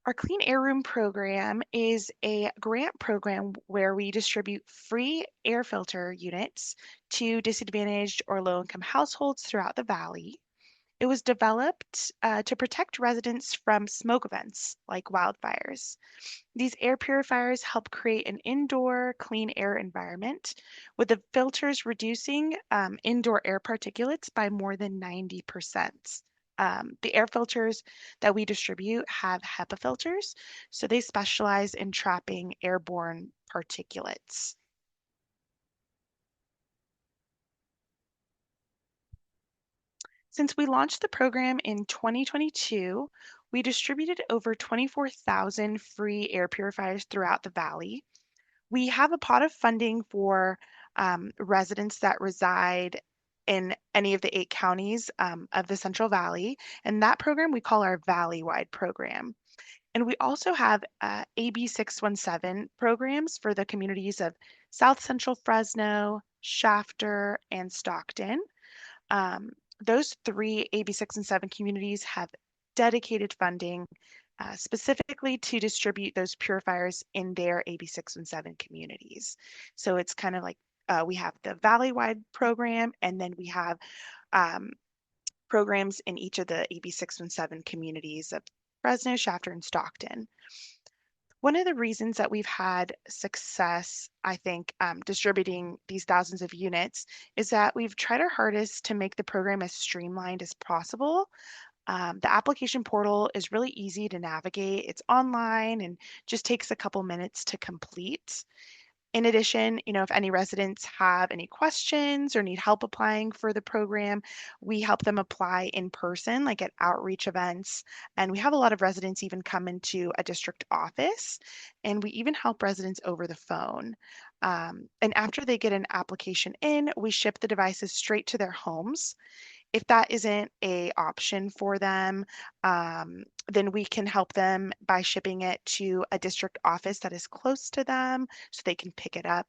Our Clean Air Room program is a grant program where we distribute free air filter units to disadvantaged or low-income households throughout the valley. It was developed to protect residents from smoke events like wildfires. These air purifiers help create an indoor clean air environment, with the filters reducing indoor air particulates by more than 90%. The air filters that we distribute have HEPA filters, so they specialize in trapping airborne particulates. Since we launched the program in 2022, we distributed over 24,000 free air purifiers throughout the valley. We have a pot of funding for residents that reside in any of the 8 counties of the Central Valley. And that program we call our Valley-wide program. And we also have AB 617 programs for the communities of South Central Fresno, Shafter, and Stockton. Those 3 AB 6 and 7 communities have dedicated funding specifically to distribute those purifiers in their AB 6 and 7 communities. So it's kind of like we have the Valley-wide program, and then we have programs in each of the AB 6 and 7 communities of Fresno, Shafter, and Stockton. One of the reasons that we've had success, I think, distributing these thousands of units is that we've tried our hardest to make the program as streamlined as possible. The application portal is really easy to navigate. It's online and just takes a couple minutes to complete. In addition, if any residents have any questions or need help applying for the program, we help them apply in person, like at outreach events. And we have a lot of residents even come into a district office, and we even help residents over the phone. And after they get an application in, we ship the devices straight to their homes. If that isn't a option for them, then we can help them by shipping it to a district office that is close to them so they can pick it up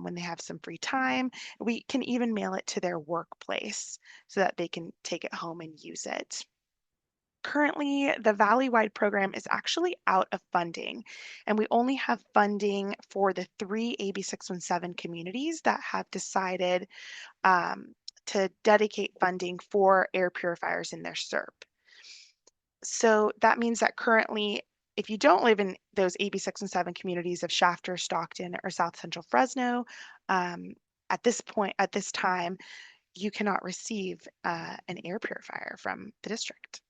when they have some free time. We can even mail it to their workplace so that they can take it home and use it. Currently, the Valley-wide program is actually out of funding, and we only have funding for the 3 AB 617 communities that have decided to dedicate funding for air purifiers in their SERP. So that means that currently, if you don't live in those AB 6 and 7 communities of Shafter, Stockton, or South Central Fresno, at this time, you cannot receive an air purifier from the district.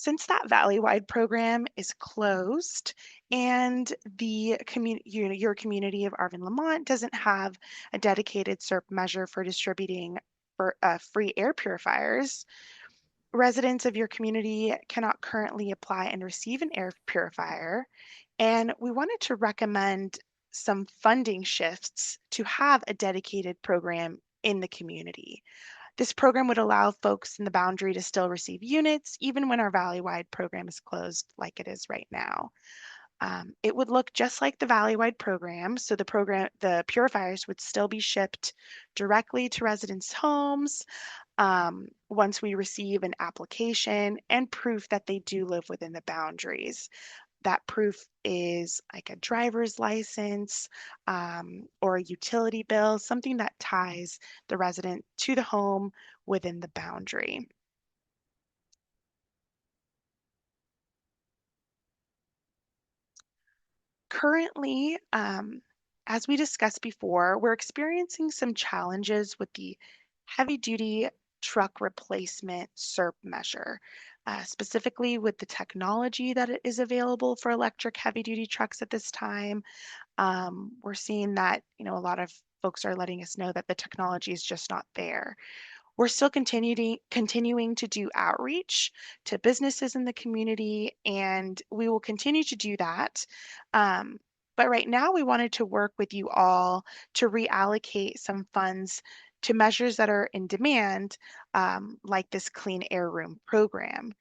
Since that Valley-wide program is closed and the your community of Arvin, Lamont doesn't have a dedicated SERP measure for distributing for free air purifiers, residents of your community cannot currently apply and receive an air purifier. And we wanted to recommend some funding shifts to have a dedicated program in the community. This program would allow folks in the boundary to still receive units, even when our Valley-wide program is closed like it is right now. It would look just like the Valley-wide program. So the purifiers would still be shipped directly to residents' homes once we receive an application and proof that they do live within the boundaries. That proof is like a driver's license or a utility bill, something that ties the resident to the home within the boundary. Currently, as we discussed before, we're experiencing some challenges with the heavy-duty truck replacement SERP measure, specifically with the technology that is available for electric heavy-duty trucks at this time. We're seeing that, a lot of folks are letting us know that the technology is just not there. We're still continuing to do outreach to businesses in the community, and we will continue to do that. But right now, we wanted to work with you all to reallocate some funds to measures that are in demand, like this Clean Air Room program.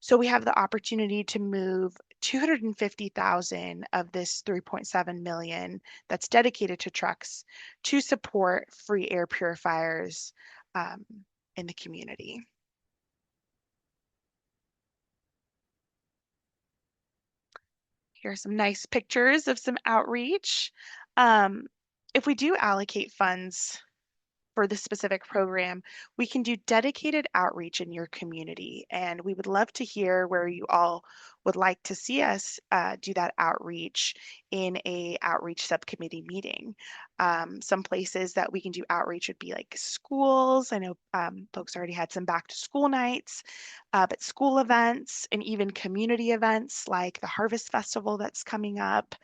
So we have the opportunity to move 250,000 of this 3.7 million that's dedicated to trucks to support free air purifiers in the community. Here are some nice pictures of some outreach. If we do allocate funds for this specific program, we can do dedicated outreach in your community. And we would love to hear where you all would like to see us do that outreach in a outreach subcommittee meeting. Some places that we can do outreach would be like schools. I know folks already had some back to school nights, but school events and even community events like the Harvest Festival that's coming up.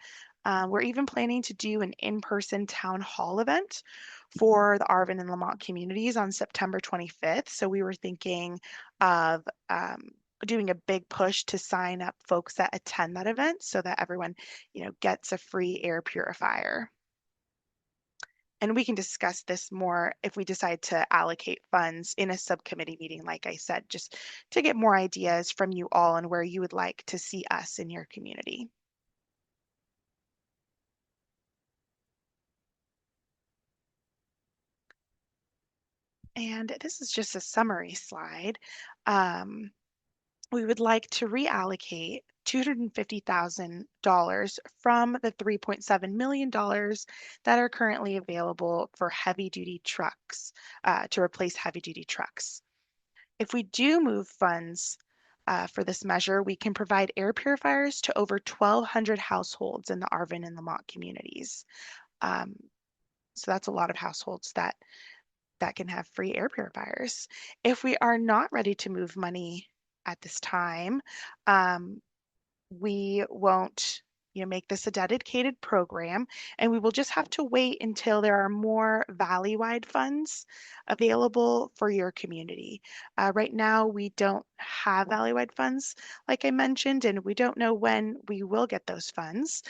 We're even planning to do an in-person town hall event for the Arvin and Lamont communities on September 25th. So we were thinking of doing a big push to sign up folks that attend that event so that everyone, gets a free air purifier. And we can discuss this more if we decide to allocate funds in a subcommittee meeting, like I said, just to get more ideas from you all and where you would like to see us in your community. And this is just a summary slide. We would like to reallocate $250,000 from the $3.7 million that are currently available for heavy duty trucks, to replace heavy duty trucks. If we do move funds for this measure, we can provide air purifiers to over 1,200 households in the Arvin and Lamont communities. So that's a lot of households that can have free air purifiers. If we are not ready to move money at this time, we won't make this a dedicated program, and we will just have to wait until there are more valley-wide funds available for your community. Right now, we don't have valley-wide funds, like I mentioned, and we don't know when we will get those funds.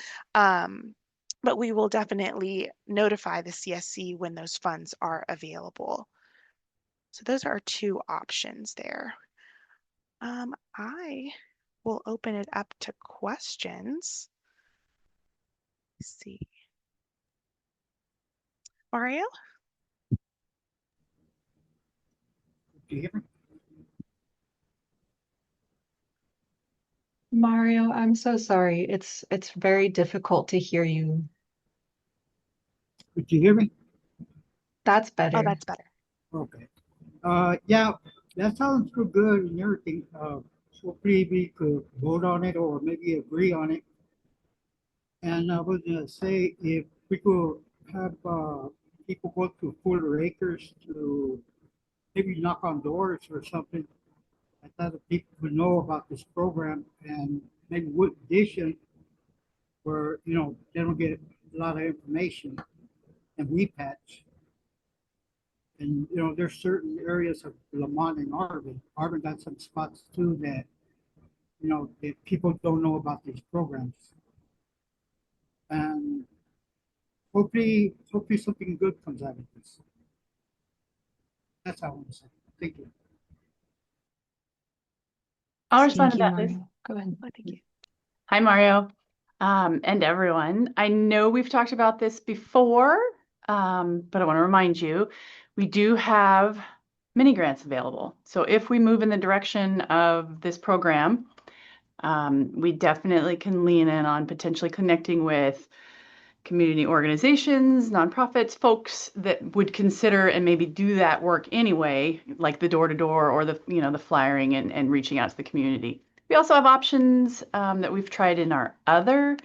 But we will definitely notify the CSC when those funds are available. So those are our two options there. I will open it up to questions. Let's see. Mario? Do you hear me? Mario, I'm so sorry. It's very difficult to hear you. Could you hear me? That's Oh, better. that's better. Okay. Yeah, that sounds so good and everything. Hopefully we could vote on it or maybe agree on it. And I was gonna say if we could have people go to Fuller Acres to maybe knock on doors or something. I thought that people would know about this program and maybe Wood Edition where, they don't get a lot of information and we patch. And, there's certain areas of Lamont and Arvin. Arvin got some spots too that, that people don't know about these programs. And hopefully something good comes out of this. That's all I want to say. Thank you. I'll respond Thank to you, that, Liz. Mario. Go ahead. Oh, thank you. Hi, Mario, and everyone. I know we've talked about this before, but I want to remind you, we do have mini grants available. So if we move in the direction of this program, we definitely can lean in on potentially connecting with community organizations, nonprofits, folks that would consider and maybe do that work anyway, like the door-to-door or the flyering and reaching out to the community. We also have options that we've tried in our other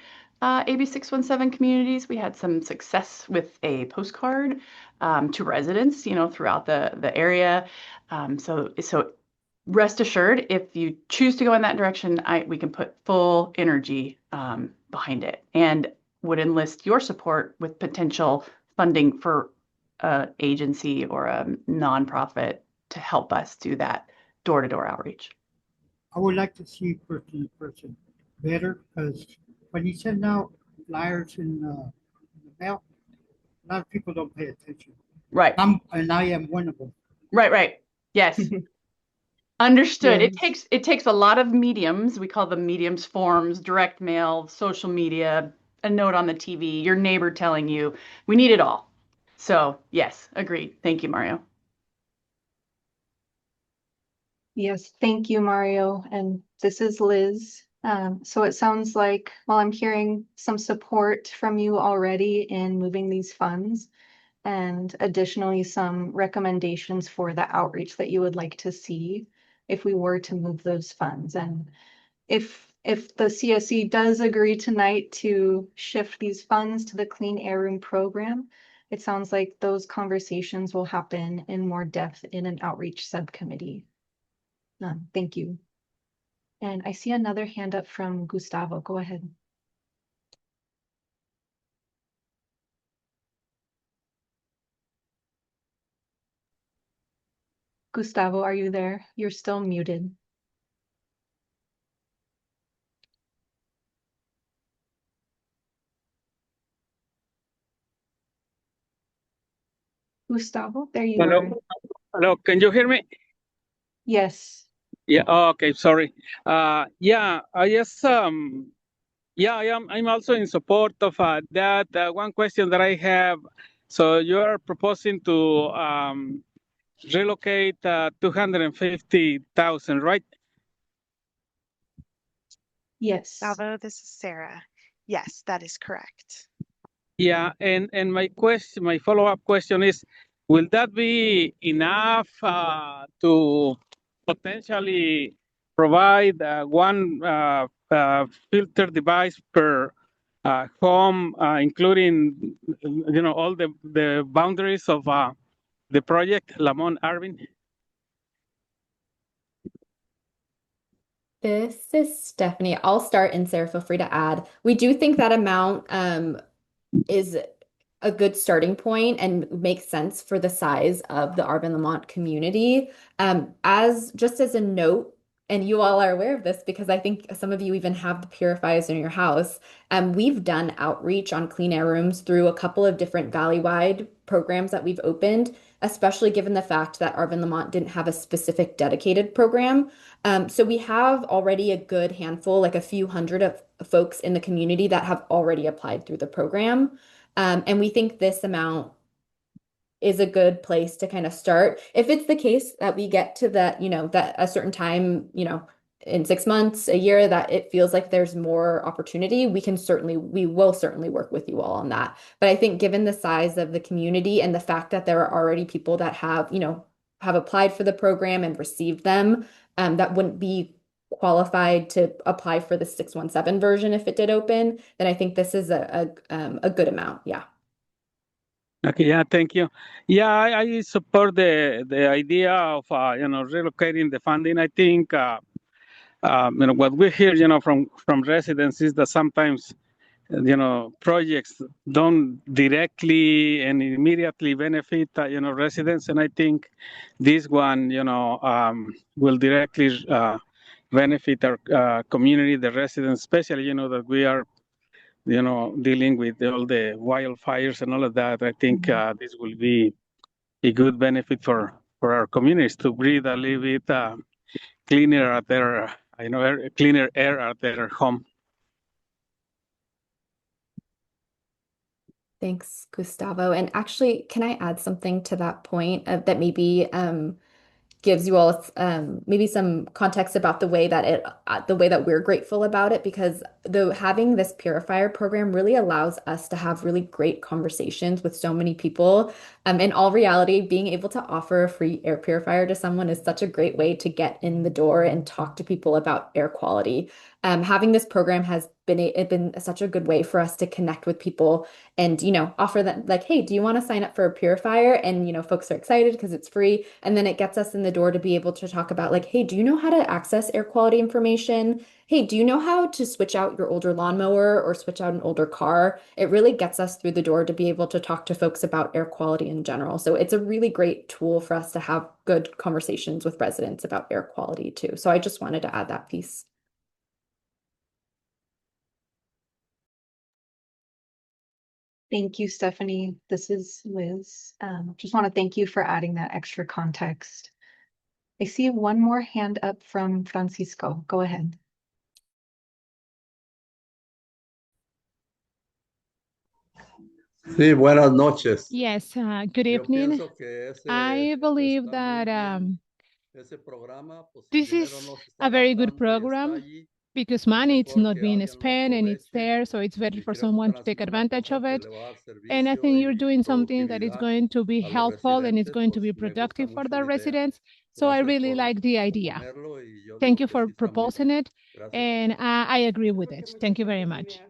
AB 617 communities. We had some success with a postcard to residents, throughout the area. So rest assured, if you choose to go in that direction, we can put full energy behind it, and would enlist your support with potential funding for an agency or a nonprofit to help us do that door-to-door outreach. I would like to see person to person better because when you send out flyers in the mail, a lot of people don't pay attention. Right. And I am one of them. Right. Yes. Understood. Yes. It takes a lot of mediums. We call them mediums, forms, direct mail, social media, a note on the TV, your neighbor telling you. We need it all. So yes, agreed. Thank you, Mario. Yes, thank you, Mario. And this is Liz. So it sounds like, well, I'm hearing some support from you already in moving these funds, and additionally some recommendations for the outreach that you would like to see if we were to move those funds. And if the CSC does agree tonight to shift these funds to the Clean Air Room program, it sounds like those conversations will happen in more depth in an outreach subcommittee. Thank you. And I see another hand up from Gustavo. Go ahead. Gustavo, are you there? You're still muted. Gustavo, there you Hello, are. hello. Can you hear me? Yes. Yeah. Oh, okay. Sorry. Yeah. I just yeah. I'm also in support of that. One question that I have. So you are proposing to relocate 250,000, right? Yes. Salvo, this is Sarah. Yes, that is correct. Yeah. And my follow-up question is, will that be enough to potentially provide one filter device per home, including all the boundaries of the project, Lamont, Arvin? This is Stephanie. I'll start and Sarah, feel free to add. We do think that amount is a good starting point and makes sense for the size of the Arvin Lamont community. As just as a note, and you all are aware of this because I think some of you even have the purifiers in your house. We've done outreach on clean air rooms through a couple of different valley-wide programs that we've opened, especially given the fact that Arvin Lamont didn't have a specific dedicated program. So we have already a good handful, like a few hundred of folks in the community that have already applied through the program. And we think this amount is a good place to kind of start. If it's the case that we get to that, that a certain time, in 6 months, a year, that it feels like there's more opportunity, we will certainly work with you all on that. But I think given the size of the community and the fact that there are already people that have applied for the program and received them, that wouldn't be qualified to apply for the 617 version if it did open, then I think this is a good amount. Yeah. Okay, yeah, thank you. Yeah, I support the idea of relocating the funding. I think what we hear from residents is that sometimes projects don't directly and immediately benefit residents, and I think this one will directly benefit our community, the residents, especially that we are dealing with all the wildfires and all of that. I think this will be a good benefit for our communities to breathe a little bit cleaner at their, cleaner air at their home. Thanks, Gustavo. And actually, can I add something to that point that maybe gives you all maybe some context about the way that we're grateful about it, because having this purifier program really allows us to have really great conversations with so many people. In all reality, being able to offer a free air purifier to someone is such a great way to get in the door and talk to people about air quality. Having this program has been such a good way for us to connect with people and offer them, like, hey, do you want to sign up for a purifier? And folks are excited because it's free, and then it gets us in the door to be able to talk about, like, hey, do you know how to access air quality information? Hey, do you know how to switch out your older lawnmower or switch out an older car? It really gets us through the door to be able to talk to folks about air quality in general. So it's a really great tool for us to have good conversations with residents about air quality too. So I just wanted to add that piece. Thank you, Stephanie. This is Liz. Just want to thank you for adding that extra context. I see one more hand up from Francisco. Go ahead. Sí, buenas noches. Yes, good Yo evening. pienso que I believe está muy that bien ese programa, pues el this dinero is no se está a very good gastando y está program allí, because es money it's mejor not que being alguien lo spent and it's aproveche there, so it's better y for creo que someone están to take haciendo una advantage cosa of que it. le va a dar And I servicio think you're y doing something that is productividad going to be a los helpful and it's residentes, going to pues be me gusta productive for mucho the la idea. residents. So I Gracias really por like the idea. proponerlo y yo Thank digo you que for sí está muy proposing bien. it, Gracias. and I agree with it. Thank you very much.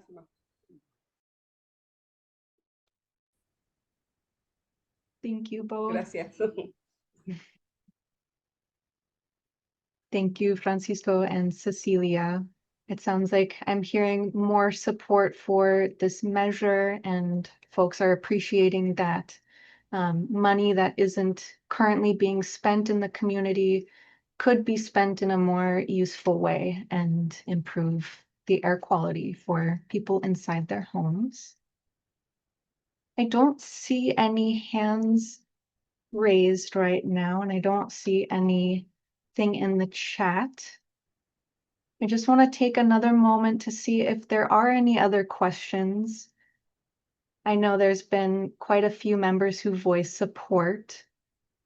Thank you both. Gracias. Thank you, Francisco and Cecilia. It sounds like I'm hearing more support for this measure, and folks are appreciating that money that isn't currently being spent in the community could be spent in a more useful way and improve the air quality for people inside their homes. I don't see any hands raised right now, and I don't see anything in the chat. I just want to take another moment to see if there are any other questions. I know there's been quite a few members who voiced support.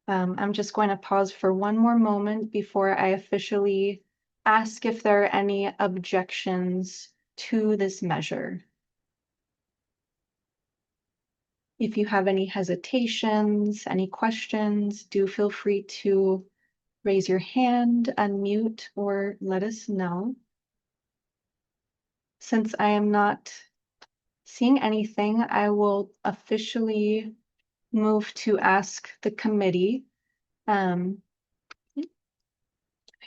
I'm just going to pause for one more moment before I officially ask if there are any objections to this measure. If you have any hesitations, any questions, do feel free to raise your hand, unmute, or let us know. Since I am not seeing anything, I will officially move to ask the committee. I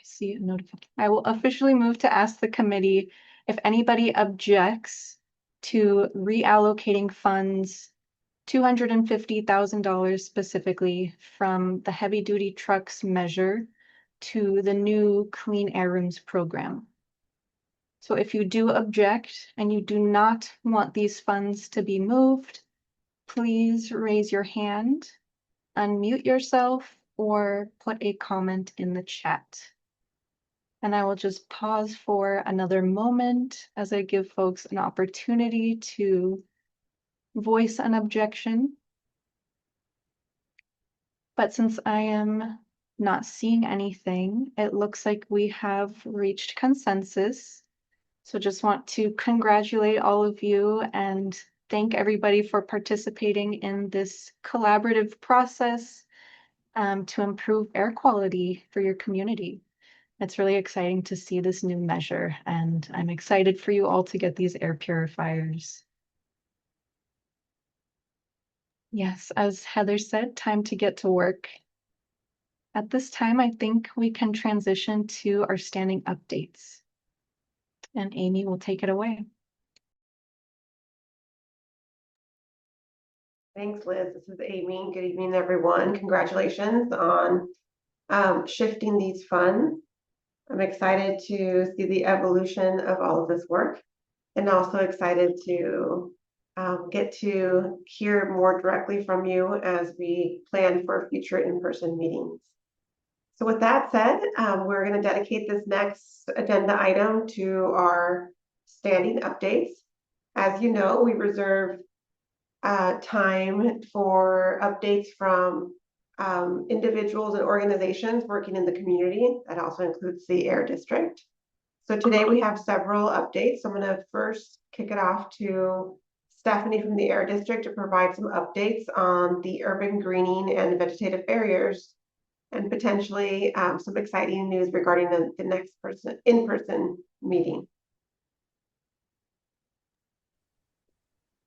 see a notification. I will officially move to ask the committee if anybody objects to reallocating funds, $250,000 specifically from the heavy duty trucks measure to the new Clean Air Rooms program. So if you do object and you do not want these funds to be moved, please raise your hand, unmute yourself, or put a comment in the chat. And I will just pause for another moment as I give folks an opportunity to voice an objection. But since I am not seeing anything, it looks like we have reached consensus. So just want to congratulate all of you and thank everybody for participating in this collaborative process to improve air quality for your community. It's really exciting to see this new measure, and I'm excited for you all to get these air purifiers. Yes, as Heather said, time to get to work. At this time, I think we can transition to our standing updates. And Amy will take it away. Thanks, Liz. This is Amy. Good evening, everyone. Congratulations on shifting these funds. I'm excited to see the evolution of all of this work, and also excited to get to hear more directly from you as we plan for future in-person meetings. So with that said, we're going to dedicate this next agenda item to our standing updates. As you know, we reserve time for updates from individuals and organizations working in the community. That also includes the Air District. So today we have several updates. So I'm going to first kick it off to Stephanie from the Air District to provide some updates on the urban greening and vegetative barriers, and potentially some exciting news regarding the next in-person meeting.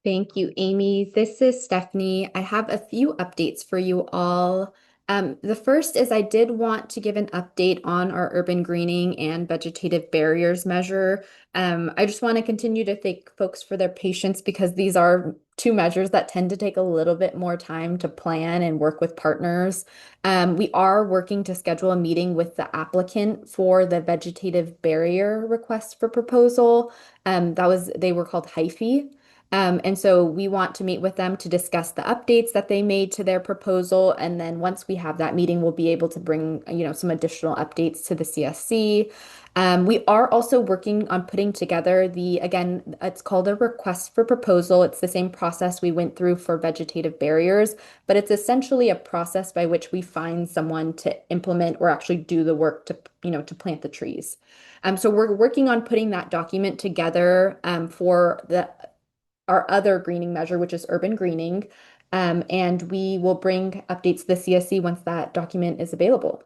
Thank you, Amy. This is Stephanie. I have a few updates for you all. The first is I did want to give an update on our urban greening and vegetative barriers measure. I just want to continue to thank folks for their patience because these are two measures that tend to take a little bit more time to plan and work with partners. We are working to schedule a meeting with the applicant for the vegetative barrier request for proposal. They were called HYPHE. And so we want to meet with them to discuss the updates that they made to their proposal. And then once we have that meeting, we'll be able to bring, some additional updates to the CSC. We are also working on putting together again, it's called a request for proposal. It's the same process we went through for vegetative barriers, but it's essentially a process by which we find someone to implement or actually do the work to plant the trees. So we're working on putting that document together for our other greening measure, which is urban greening. And we will bring updates to the CSC once that document is available.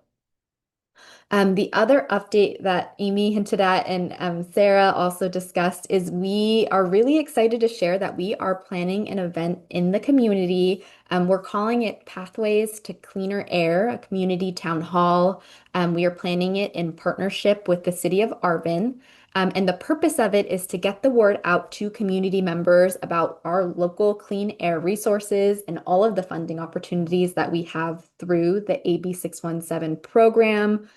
The other update that Amy hinted at and Sarah also discussed is we are really excited to share that we are planning an event in the community. We're calling it Pathways to Cleaner Air, a community town hall. We are planning it in partnership with the city of Arvin. And the purpose of it is to get the word out to community members about our local clean air resources and all of the funding opportunities that we have through the AB 617 program.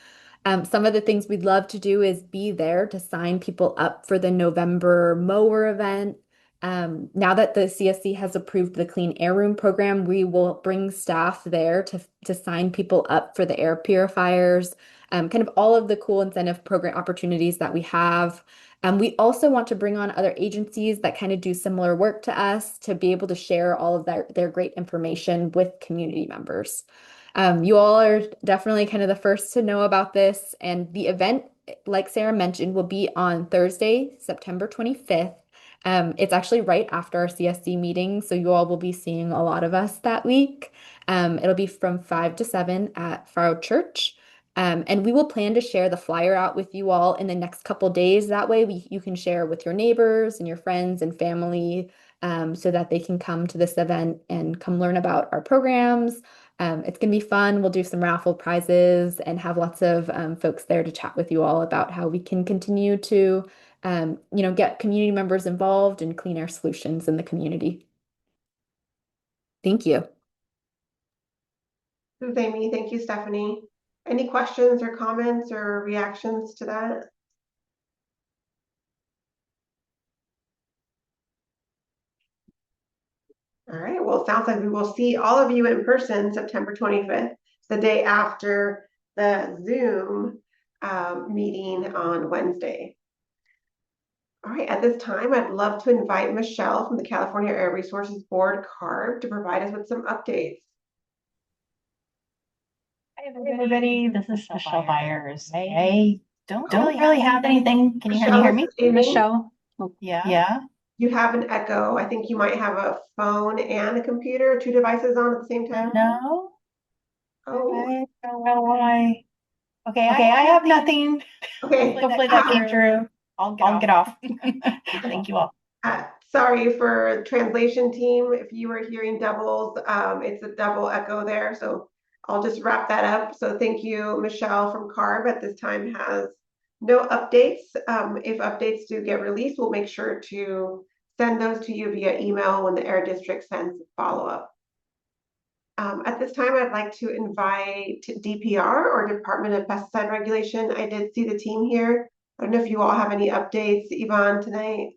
Some of the things we'd love to do is be there to sign people up for the November mower event. Now that the CSC has approved the Clean Air Room program, we will bring staff there to sign people up for the air purifiers, kind of all of the cool incentive program opportunities that we have. We also want to bring on other agencies that kind of do similar work to us to be able to share all of their great information with community members. You all are definitely kind of the first to know about this, and the event, like Sarah mentioned, will be on Thursday, September 25th. It's actually right after our CSC meeting, so you all will be seeing a lot of us that week. It'll be from 5 to 7 at Faro Church. And we will plan to share the flyer out with you all in the next couple days. That way you can share with your neighbors and your friends and family, so that they can come to this event and come learn about our programs. It's going to be fun. We'll do some raffle prizes and have lots of folks there to chat with you all about how we can continue to get community members involved in clean air solutions in the community. Thank you. This is Amy. Thank you, Stephanie. Any questions or comments or reactions to that? All right, well, it sounds like we will see all of you in person September 25th, the day after the Zoom meeting on Wednesday. All right, at this time, I'd love to invite Michelle from the California Air Resources Board, CARB, to provide us with some updates. Hi, everybody. This is Michelle Byers. I don't really have anything. Can you hear me? Michelle? Yeah. You have an echo. I think you might have a phone and a computer, 2 devices on at the same time. No. Oh. I don't know why. Okay, I have nothing. Okay. Hopefully that came through. I'll get off. Thank you all. Sorry for translation team. If you were hearing doubles, it's a double echo there. So I'll just wrap that up. So thank you, Michelle from CARB at this time has no updates. If updates do get released, we'll make sure to send those to you via email when the Air District sends follow-up. At this time, I'd like to invite DPR, or Department of Pesticide Regulation. I did see the team here. I don't know if you all have any updates, Yvonne, tonight.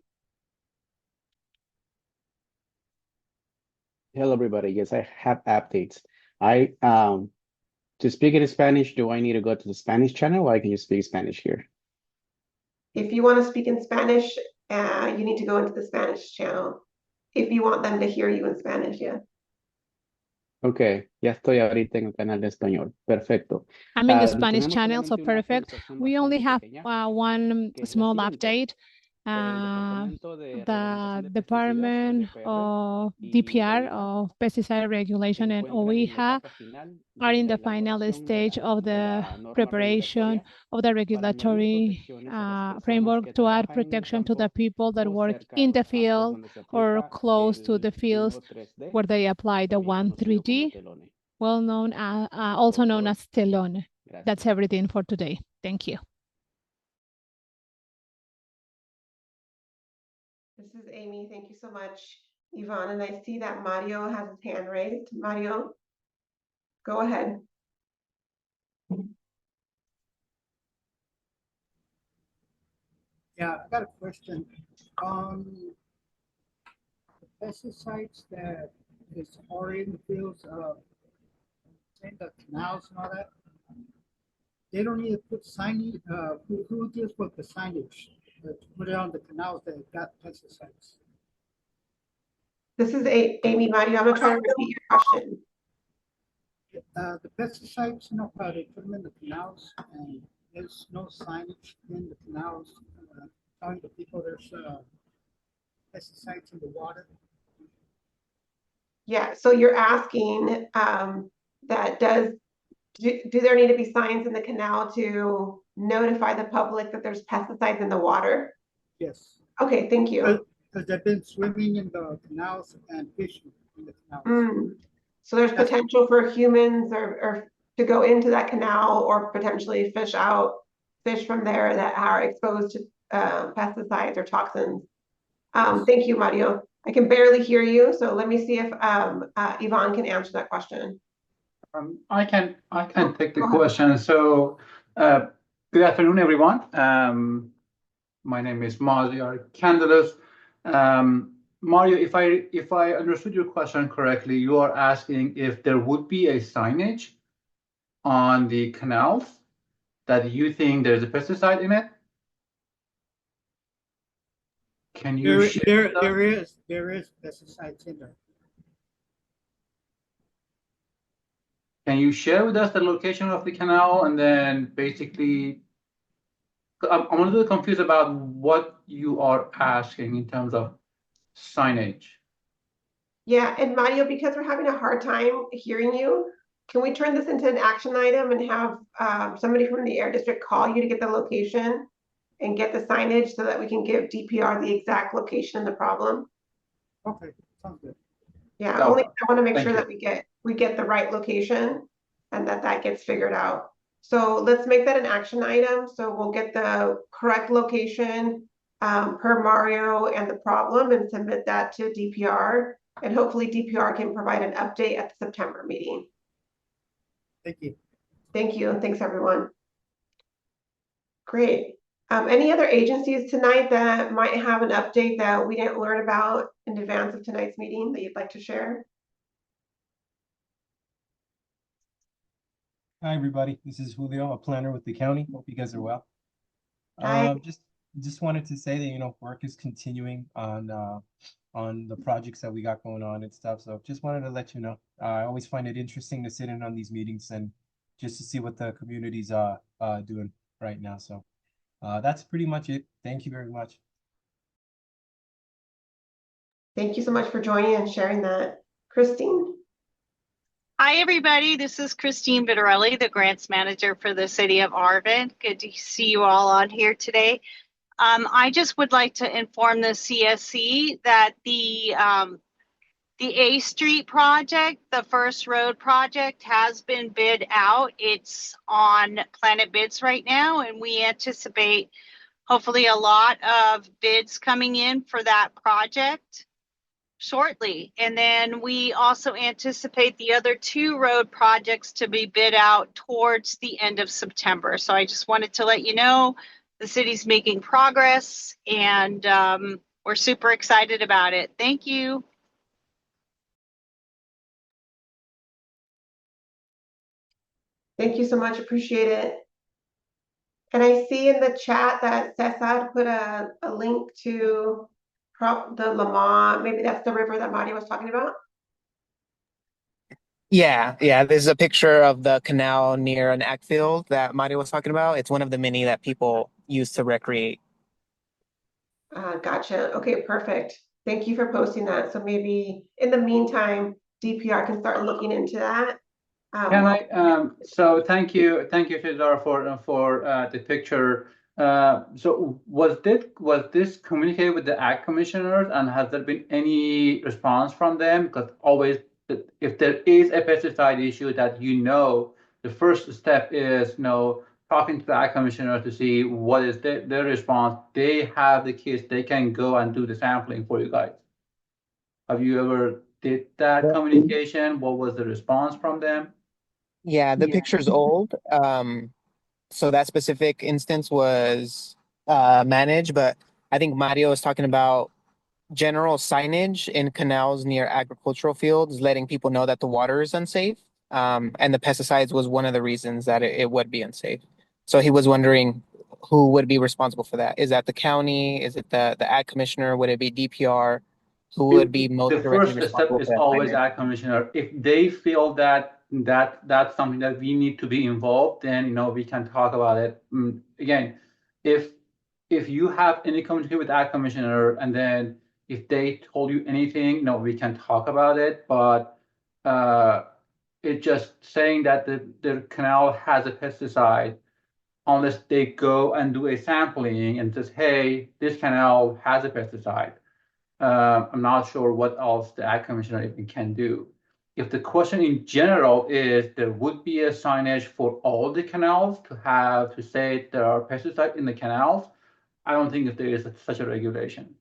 Hello, everybody. Yes, I have updates. To speak in Spanish, do I need to go to the Spanish channel, or I can just speak Spanish here? If you want to speak in Spanish, you need to go into the Spanish channel. If you want them to hear you in Spanish, yeah. Okay, ya estoy ahorita en el canal de español. Perfecto. I'm in the Spanish channel, so perfect. We only have one small update. The Department of DPR, of Pesticide Regulation, and OIHA are in the final stage of the preparation of the regulatory framework to add protection to the people that work in the field or close to the fields where they apply the 1,3-D, also known as telone. That's everything for today. Thank you. This is Amy. Thank you so much, Yvonne. And I see that Mario has his hand raised. Mario, go ahead. Yeah, I got a question. On the pesticides that is already in the fields, saying the canals and all that, they don't need to put signage. Who deals with the signage to put it on the canals that got pesticides? This is Amy, Mario. I'm going to try to repeat your question. The pesticides, they put them in the canals, and there's no signage in the canals telling the people there's pesticides in the water. Yeah, so you're asking that do there need to be signs in the canal to notify the public that there's pesticides in the water? Yes. Okay, thank you. Because they've been swimming in the canals and fishing in the canals. So there's potential for humans or to go into that canal or potentially fish from there that are exposed to pesticides or toxins. Thank you, Mario. I can barely hear you, so let me see if Yvonne can answer that question. I can take the question. So, good afternoon, everyone. My name is Mario Candelas. Mario, if I understood your question correctly, you are asking if there would be a signage on the canals that you think there's a pesticide in it? Can you share that? There is pesticides in there. Can you share with us the location of the canal and then basically, I'm a little confused about what you are asking in terms of signage. Yeah, and Mario, because we're having a hard time hearing you, can we turn this into an action item and have somebody from the air district call you to get the location and get the signage so that we can give DPR the exact location of the problem? Okay, sounds good. Yeah, Okay. only I want to make Thank sure you. that we get the right location and that gets figured out. So let's make that an action item. So we'll get the correct location per Mario and the problem and submit that to DPR. And hopefully DPR can provide an update at the September meeting. Thank you. Thank you, and thanks everyone. Great. Any other agencies tonight that might have an update that we didn't learn about in advance of tonight's meeting that you'd like to share? Hi, everybody. This is Julio, a planner with the county. Hope you guys are well. Hi. Just wanted to say that, work is continuing on the projects that we got going on and stuff. So just wanted to let you know. I always find it interesting to sit in on these meetings and just to see what the community's doing right now. So that's pretty much it. Thank you very much. Thank you so much for joining and sharing that. Christine? Hi, everybody. This is Christine Vitarelli, the grants manager for the city of Arvin. Good to see you all on here today. I just would like to inform the CSC that the A Street project, the first road project, has been bid out. It's on Planet Bids right now, and we anticipate hopefully a lot of bids coming in for that project shortly. And then we also anticipate the other two road projects to be bid out towards the end of September. So I just wanted to let you know the city's making progress, and we're super excited about it. Thank you. Thank you so much. Appreciate it. And I see in the chat that Cesar put a link to the Lamont. Maybe that's the river that Mario was talking about. Yeah, this is a picture of the canal near an ag field that Mario was talking about. It's one of the many that people use to recreate. Gotcha. Okay, perfect. Thank you for posting that. So maybe in the meantime, DPR can start looking into that. Can I? So thank you, Cesar, for the picture. So was this communicated with the ag commissioners, and has there been any response from them? Because always, if there is a pesticide issue that the first step is talking to the ag commissioner to see what is their response. They have the kits; they can go and do the sampling for you guys. Have you ever did that communication? What was the response from them? Yeah, the picture's old. So that specific instance was managed, but I think Mario was talking about general signage in canals near agricultural fields, letting people know that the water is unsafe. And the pesticides was one of the reasons that it would be unsafe. So he was wondering who would be responsible for that. Is that the county? Is it the ag commissioner? Would it be DPR? Who would be most The directly first step responsible is for that always signage? ag commissioner. If they feel that's something that we need to be involved, then we can talk about it. Again, if you have any communication with ag commissioner, and then if they told you anything, we can talk about it. But it's just saying that the canal has a pesticide, unless they go and do a sampling and says, hey, this canal has a pesticide. I'm not sure what else the ag commissioner even can do. If the question in general is there would be a signage for all the canals to say there are pesticides in the canals, I don't think that there is such a regulation.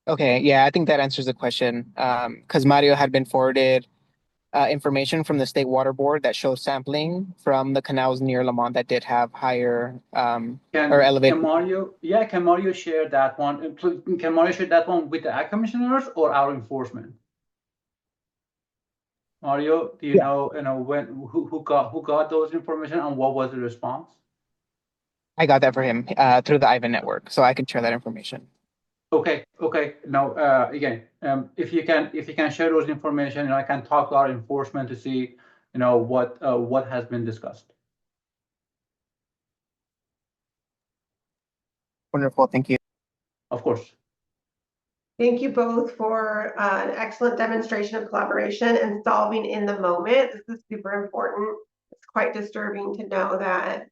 Okay, yeah, I think that answers the question. Because Mario had been forwarded information from the State Water Board that shows sampling from the canals near Lamont that did have higher or elevated. Can Mario share that one? Can Mario share that one with the Ag Commissioners or our enforcement? Mario, do you know when who got those information and what was the response? I got that for him through the Ivan network, so I can share that information. Okay. Now, again, if you can share those information, I can talk to our enforcement to see, what has been discussed. Wonderful, thank you. Of course. Thank you both for an excellent demonstration of collaboration and solving in the moment. This is super important. It's quite disturbing to know that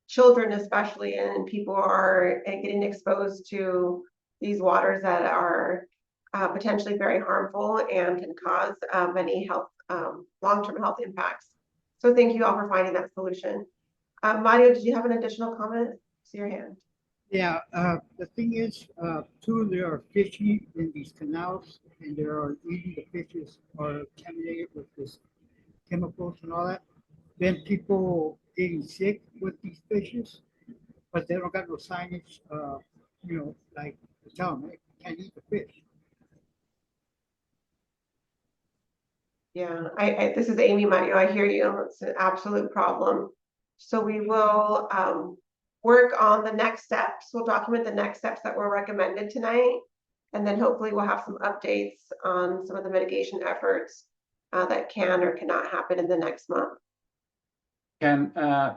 children especially and people are getting exposed to these waters that are potentially very harmful and can cause many health long-term health impacts. So thank you all for finding that solution. Mario, did you have an additional comment? See your hand. Yeah, the thing is, too, there are fishing in these canals, and there are eating the fishes are contaminated with this chemicals and all that. Then people getting sick with these fishes, but they don't got no signage, like to tell them, hey, you can't eat the fish. Yeah, this is Amy Mario. I hear you. It's an absolute problem. So we will work on the next steps. We'll document the next steps that were recommended tonight. And then hopefully we'll have some updates on some of the mitigation efforts that can or cannot happen in the next month. Can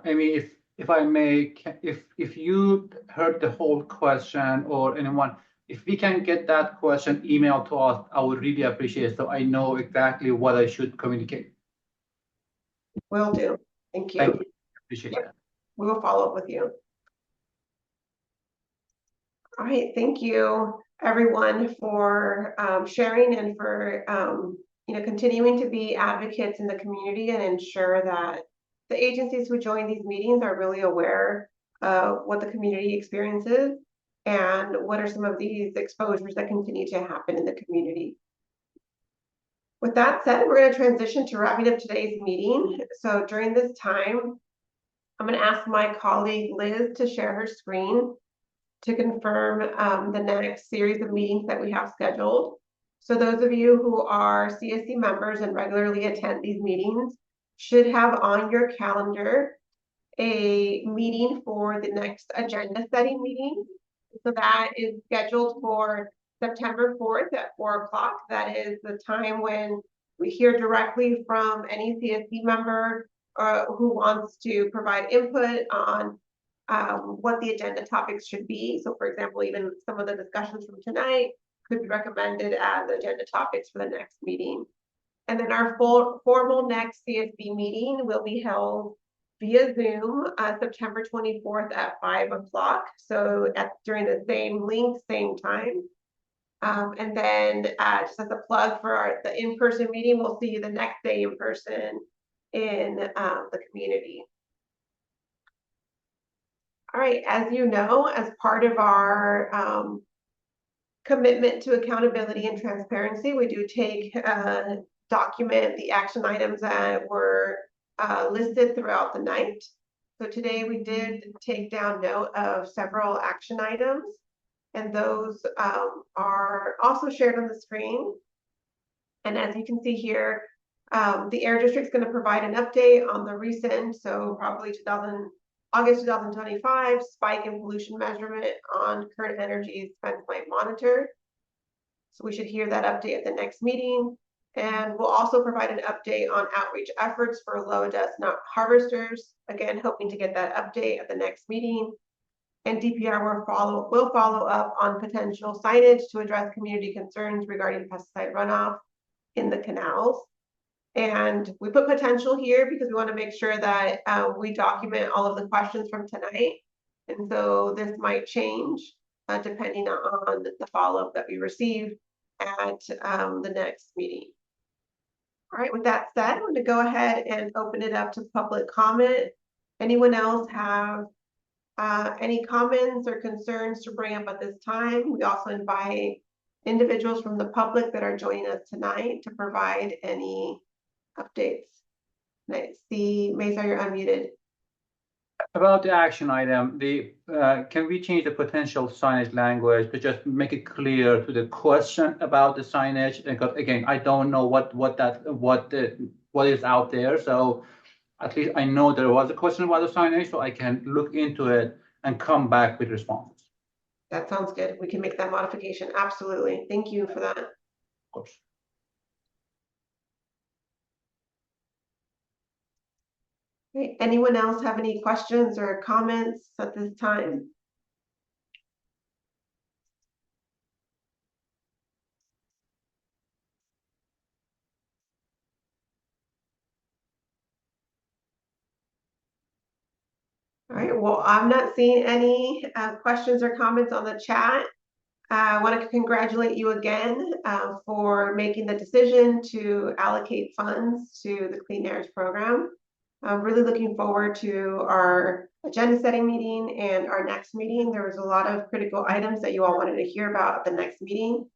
Amy, if I may, if you heard the whole question or anyone, if we can get that question emailed to us, I would really appreciate it so I know exactly what I should communicate. Will do. Thank you. Thank you. Appreciate that. We will follow up with you. All right, thank you everyone for sharing and for continuing to be advocates in the community and ensure that the agencies who join these meetings are really aware of what the community experiences and what are some of these exposures that continue to happen in the community. With that said, we're going to transition to wrapping up today's meeting. So during this time, I'm going to ask my colleague Liz to share her screen to confirm the next series of meetings that we have scheduled. So those of you who are CSC members and regularly attend these meetings should have on your calendar a meeting for the next agenda setting meeting. So that is scheduled for September 4th at 4 o'clock. That is the time when we hear directly from any CSC member who wants to provide input on what the agenda topics should be. So for example, even some of the discussions from tonight could be recommended as agenda topics for the next meeting. And then our formal next CSB meeting will be held via Zoom September 24th at 5 o'clock. So during the same link, same time. And then just as a plug for the in-person meeting, we'll see you the next day in person in the community. All right, as you know, as part of our commitment to accountability and transparency, we do document the action items that were listed throughout the night. So today we did take down note of several action items, and those are also shared on the screen. And as you can see here, the Air District is going to provide an update on the recent, so probably August 2025 spike in pollution measurement on Current Energy's Fence Line Monitor. So we should hear that update at the next meeting. And we'll also provide an update on outreach efforts for low dust nut harvesters. Again, hoping to get that update at the next meeting. And DPR will follow up on potential signage to address community concerns regarding pesticide runoff in the canals. And we put potential here because we want to make sure that we document all of the questions from tonight. And so this might change depending on the follow-up that we receive at the next meeting. All right, with that said, I'm going to go ahead and open it up to public comment. Anyone else have any comments or concerns to bring up at this time? We also invite individuals from the public that are joining us tonight to provide any updates? I see, Mesa, you're unmuted. About the action item, can we change the potential signage language to just make it clear to the question about the signage? Because again, I don't know what is out there. So at least I know there was a question about the signage, so I can look into it and come back with responses. That sounds good. We can make that modification. Absolutely. Thank you for that. Of course. Okay, anyone else have any questions or comments at this time? All right, well, I'm not seeing any questions or comments on the chat. I want to congratulate you again for making the decision to allocate funds to the Clean Airs program. I'm really looking forward to our agenda setting meeting and our next meeting. There was a lot of critical items that you all wanted to hear about at the next meeting.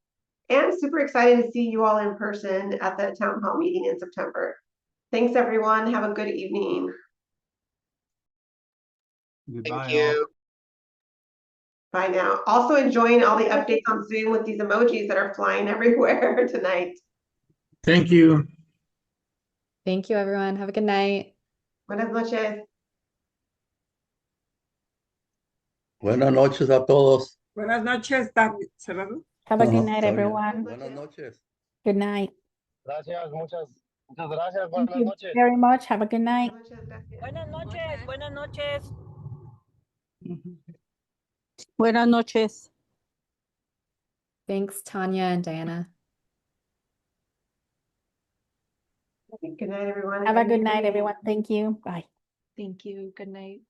And super excited to see you all in person at the town hall meeting in September. Thanks, everyone. Have a good evening. Thank you. Bye now. Also enjoying all the updates on Zoom with these emojis that are flying everywhere tonight. Thank you. Thank you, everyone. Have a good night. Buenas noches. Buenas noches a todos. Buenas noches, Have a good night, everyone. Buenas noches. Good night. Gracias, muchas gracias. Thank Buenas you noches. very much. Have a good night. Buenas noches, buenas noches. Buenas noches. Thanks, Tanya and Diana. Good night, everyone. Have a good night, everyone. Thank you. Bye. Thank you. Good night.